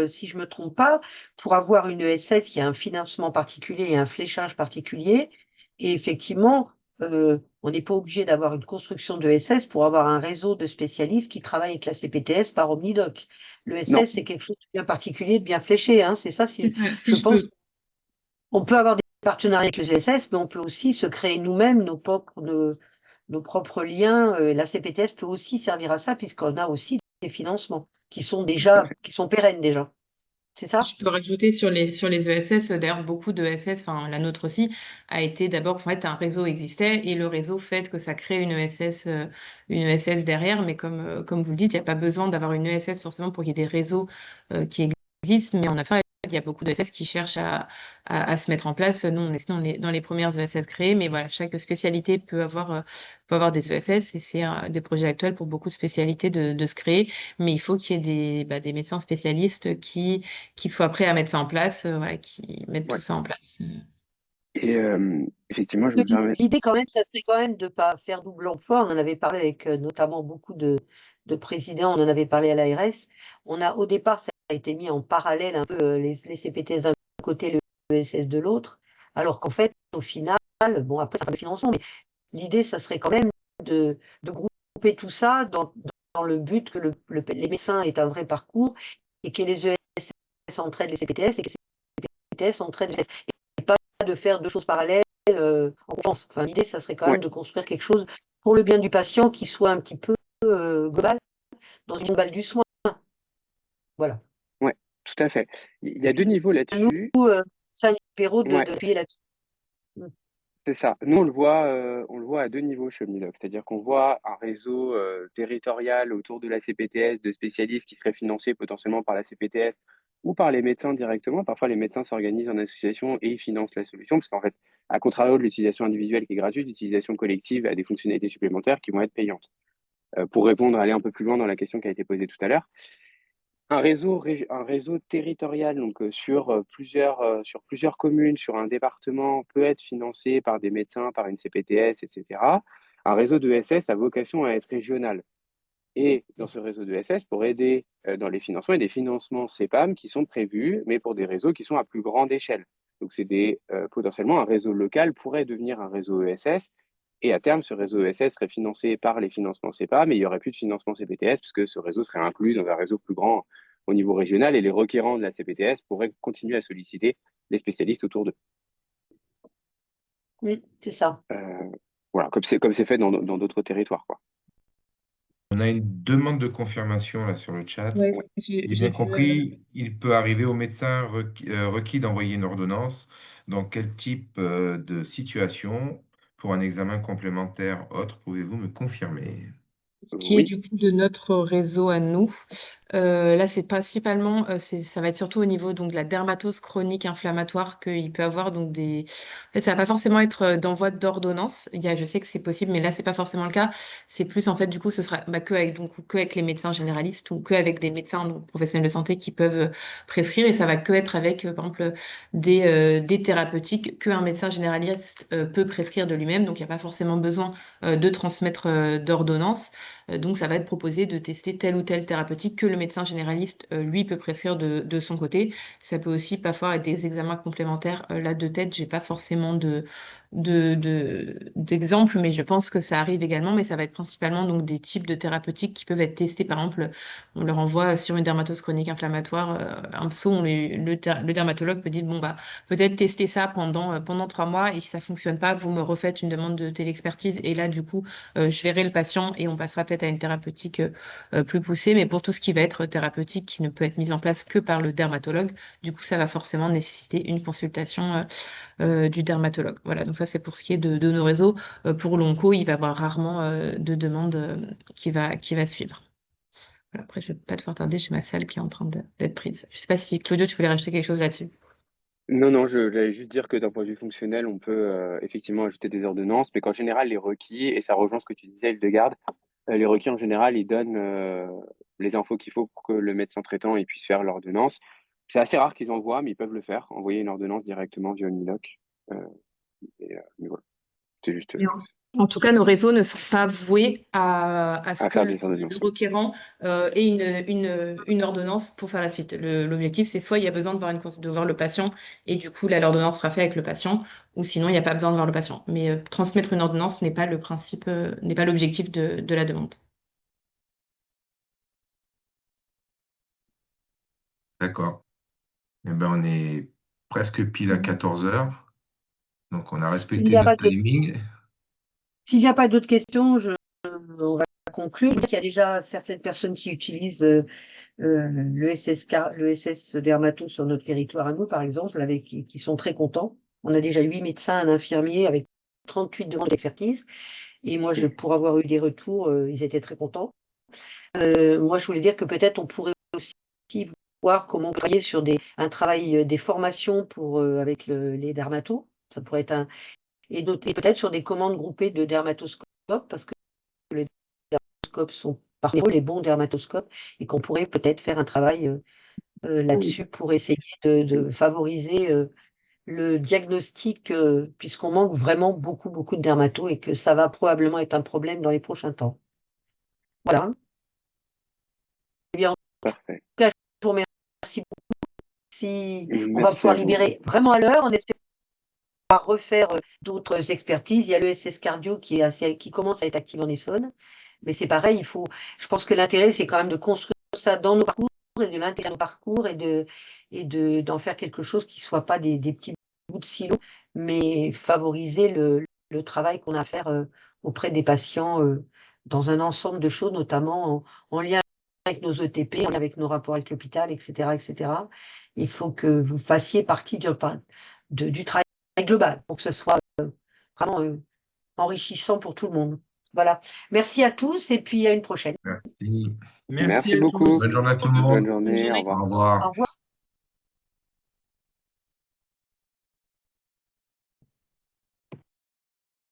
Speaker 2: si je me trompe pas, pour avoir une ESS, il y a un financement particulier et un fléchage particulier. Et effectivement, on n'est pas obligé d'avoir une construction de ESS pour avoir un réseau de spécialistes qui travaillent avec la CPTS par Omnidoc. Le
Speaker 5: Non,
Speaker 2: ESS, c'est quelque chose de bien particulier, de bien fléché, hein, c'est ça.
Speaker 3: C'est ça, si
Speaker 2: Je
Speaker 3: je
Speaker 2: pense
Speaker 3: peux.
Speaker 2: qu'on peut avoir des partenariats avec les ESS, mais on peut aussi se créer nous-mêmes nos propres liens. La CPTS peut aussi servir à ça, puisqu'on a aussi des financements qui sont
Speaker 5: tout à fait.
Speaker 2: qui sont pérennes déjà. C'est ça?
Speaker 3: Je peux rajouter sur les ESS, d'ailleurs beaucoup de ESS, enfin la nôtre aussi, a été d'abord, en fait, un réseau existait et le réseau fait que ça crée une ESS derrière, mais comme vous le dites, il n'y a pas besoin d'avoir une ESS forcément pour qu'il y ait des réseaux qui existent, mais en affaires, il y a beaucoup d'ESS qui cherchent à se mettre en place. Nous, on est dans les premières ESS créées, mais voilà, chaque spécialité peut avoir des ESS et c'est des projets actuels pour beaucoup de spécialités de se créer, mais il faut qu'il y ait des médecins spécialistes qui soient prêts à mettre ça en place, voilà, qui mettent tout
Speaker 5: Ouais.
Speaker 3: ça en place.
Speaker 5: Et effectivement, je me permets.
Speaker 2: L'idée quand même, ça serait quand même de ne pas faire double emploi. On en avait parlé avec notamment beaucoup de présidents, on en avait parlé à l'ARS. Au départ, ça a été mis en parallèle un peu les CPTS d'un côté, le ESS de l'autre, alors qu'en fait, au final, bon, après, ça pas de financement, mais l'idée, ça serait quand même de grouper tout ça dans le but que les médecins aient un vrai parcours et que les ESS entraident les CPTS et que les CPTS entraident les ESS. Et pas de faire deux choses parallèles en pense. Enfin, l'idée, ça serait quand
Speaker 5: Ouais,
Speaker 2: même de construire quelque chose pour le bien du patient qui soit un petit peu global dans une balle du soin. Voilà.
Speaker 5: ouais, tout à fait. Il y a deux niveaux
Speaker 2: À nous,
Speaker 5: là-dessus.
Speaker 2: Saint Péraud,
Speaker 5: Ouais,
Speaker 2: d'appuyer là-dessus.
Speaker 5: c'est ça. Nous, on le voit à deux niveaux chez Omniloc. C'est-à-dire qu'on voit un réseau territorial autour de la CPTS de spécialistes qui seraient financés potentiellement par la CPTS ou par les médecins directement. Parfois, les médecins s'organisent en association et ils financent la solution parce qu'en fait, à contrario de l'utilisation individuelle qui est gratuite, l'utilisation collective a des fonctionnalités supplémentaires qui vont être payantes. Pour répondre, aller un peu plus loin dans la question qui a été posée tout à l'heure, un réseau territorial, donc sur plusieurs communes, sur un département, peut être financé par des médecins, par une CPTS, etc. Un réseau de SS a vocation à être régional. Et dans ce réseau de SS, pour aider dans les financements, il y a des financements CEPAM qui sont prévus, mais pour des réseaux qui sont à plus grande échelle. Donc, potentiellement, un réseau local pourrait devenir un réseau ESS. Et à terme, ce réseau ESS serait financé par les financements CEPA, mais il n'y aurait plus de financement CPTS puisque ce réseau serait inclus dans un réseau plus grand au niveau régional et les requérants de la CPTS pourraient continuer à solliciter les spécialistes autour d'eux.
Speaker 2: Oui, c'est ça.
Speaker 5: Voilà, comme c'est fait dans d'autres territoires, quoi.
Speaker 6: On a une demande de confirmation là sur le chat.
Speaker 3: Ouais,
Speaker 5: Ouais.
Speaker 6: J'ai
Speaker 3: j'ai
Speaker 6: bien
Speaker 3: vu.
Speaker 6: compris, il peut arriver au médecin requis d'envoyer une ordonnance. Dans quel type de situation, pour un examen complémentaire autre, pouvez-vous me confirmer?
Speaker 3: Ce qui est
Speaker 5: Oui,
Speaker 3: du coup de notre réseau à nous. Là, c'est principalement, ça va être surtout au niveau donc de la dermatose chronique inflammatoire qu'il peut avoir donc des. En fait, ça va pas forcément être d'envoi d'ordonnance. Je sais que c'est possible, mais là, c'est pas forcément le cas. C'est plus en fait, du coup, ce sera que avec les médecins généralistes ou que avec des médecins donc, professionnels de santé qui peuvent prescrire, et ça va que être avec, par exemple, des thérapeutiques qu'un médecin généraliste peut prescrire de lui-même. Donc, il n'y a pas forcément besoin de transmettre d'ordonnance. Donc, ça va être proposé de tester telle ou telle thérapeutique que le médecin généraliste, lui, peut prescrire de son côté. Ça peut aussi parfois être des examens complémentaires. Là, de tête, j'ai pas forcément d'exemples, mais je pense que ça arrive également. Mais ça va être principalement donc des types de thérapeutiques qui peuvent être testés. Par exemple, on leur envoie sur une dermatose chronique inflammatoire un psau. Le dermatologue peut dire, bon, bah, peut-être tester ça pendant 3 mois et si ça fonctionne pas, vous me refaites une demande de téléexpertise et là, du coup, je verrai le patient et on passera peut-être à une thérapeutique plus poussée. Mais pour tout ce qui va être thérapeutique qui ne peut être mise en place que par le dermatologue, du coup, ça va forcément nécessiter une consultation du dermatologue. Voilà, donc ça, c'est pour ce qui est de nos réseaux. Pour l'onco, il va y avoir rarement de demande qui va suivre. Voilà, après, je ne vais pas te faire tarder, j'ai ma salle qui est en train d'être prise. Je ne sais pas si Claudio, tu voulais rajouter quelque chose là-dessus.
Speaker 5: non, je voulais juste dire que d'un point de vue fonctionnel, on peut effectivement ajouter des ordonnances, mais qu'en général, les requis, et ça rejoint ce que tu disais, Hildegarde, les requis en général, ils donnent les infos qu'il faut pour que le médecin traitant il puisse faire l'ordonnance. C'est assez rare qu'ils envoient, mais ils peuvent le faire, envoyer une ordonnance directement via Omnidoc. Mais voilà, c'est juste
Speaker 3: En tout cas, nos réseaux ne sont pas voués à ce
Speaker 5: à
Speaker 3: que
Speaker 5: faire
Speaker 3: le
Speaker 5: des ordonnances.
Speaker 3: requérant ait une ordonnance pour faire la suite. L'objectif, c'est soit il y a besoin de voir le patient et du coup, là, l'ordonnance sera faite avec le patient, ou sinon, il n'y a pas besoin de voir le patient. Mais transmettre une ordonnance n'est pas le principe, n'est pas l'objectif de la demande.
Speaker 6: D'accord. Eh ben, on est presque pile à 14 heures. Donc, on a
Speaker 2: S'il
Speaker 6: respecté
Speaker 2: n'y a
Speaker 6: notre
Speaker 2: pas de-
Speaker 6: timing.
Speaker 2: s'il n'y a pas d'autres questions, on va conclure. Il y a déjà certaines personnes qui utilisent le SS Dermato sur notre territoire à nous, par exemple, qui sont très contents. On a déjà 8 médecins, un infirmier avec 38 demandes d'expertise. Et moi, pour avoir eu des retours, ils étaient très contents. Moi, je voulais dire que peut-être on pourrait aussi voir comment on peut travailler sur un travail des formations avec les dermatos. Ça pourrait être et peut-être sur des commandes groupées de dermatoscopes, parce que les dermatoscopes sont parmi eux les bons dermatoscopes, et qu'on pourrait peut-être faire un travail là-dessus pour essayer de favoriser le diagnostic, puisqu'on manque vraiment beaucoup, beaucoup de dermatos et que ça va probablement être un problème dans les prochains temps. Voilà. Eh bien, en
Speaker 5: Parfait.
Speaker 2: tout cas, je vous remercie beaucoup. On va
Speaker 5: Merci
Speaker 2: pouvoir
Speaker 5: à vous.
Speaker 2: libérer vraiment à l'heure. On espère pouvoir refaire d'autres expertises. Il y a le SS Cardio qui commence à être actif en Essonne. Mais c'est pareil, je pense que l'intérêt, c'est quand même de construire ça dans nos parcours et de l'intégrer dans nos parcours et d'en faire quelque chose qui ne soit pas des petits bouts de silo, mais favoriser le travail qu'on a à faire auprès des patients dans un ensemble de choses, notamment en lien avec nos ETP, en lien avec nos rapports avec l'hôpital, etc., etc. Il faut que vous fassiez partie du travail global pour que ce soit vraiment enrichissant pour tout le monde. Voilà. Merci à tous et puis à une prochaine.
Speaker 6: Merci.
Speaker 4: Merci
Speaker 5: Merci
Speaker 4: à
Speaker 5: beaucoup.
Speaker 4: tous.
Speaker 6: Bonne journée à tout le
Speaker 5: Bonne
Speaker 6: monde.
Speaker 5: journée. Au revoir.
Speaker 6: Au revoir.
Speaker 2: Au revoir.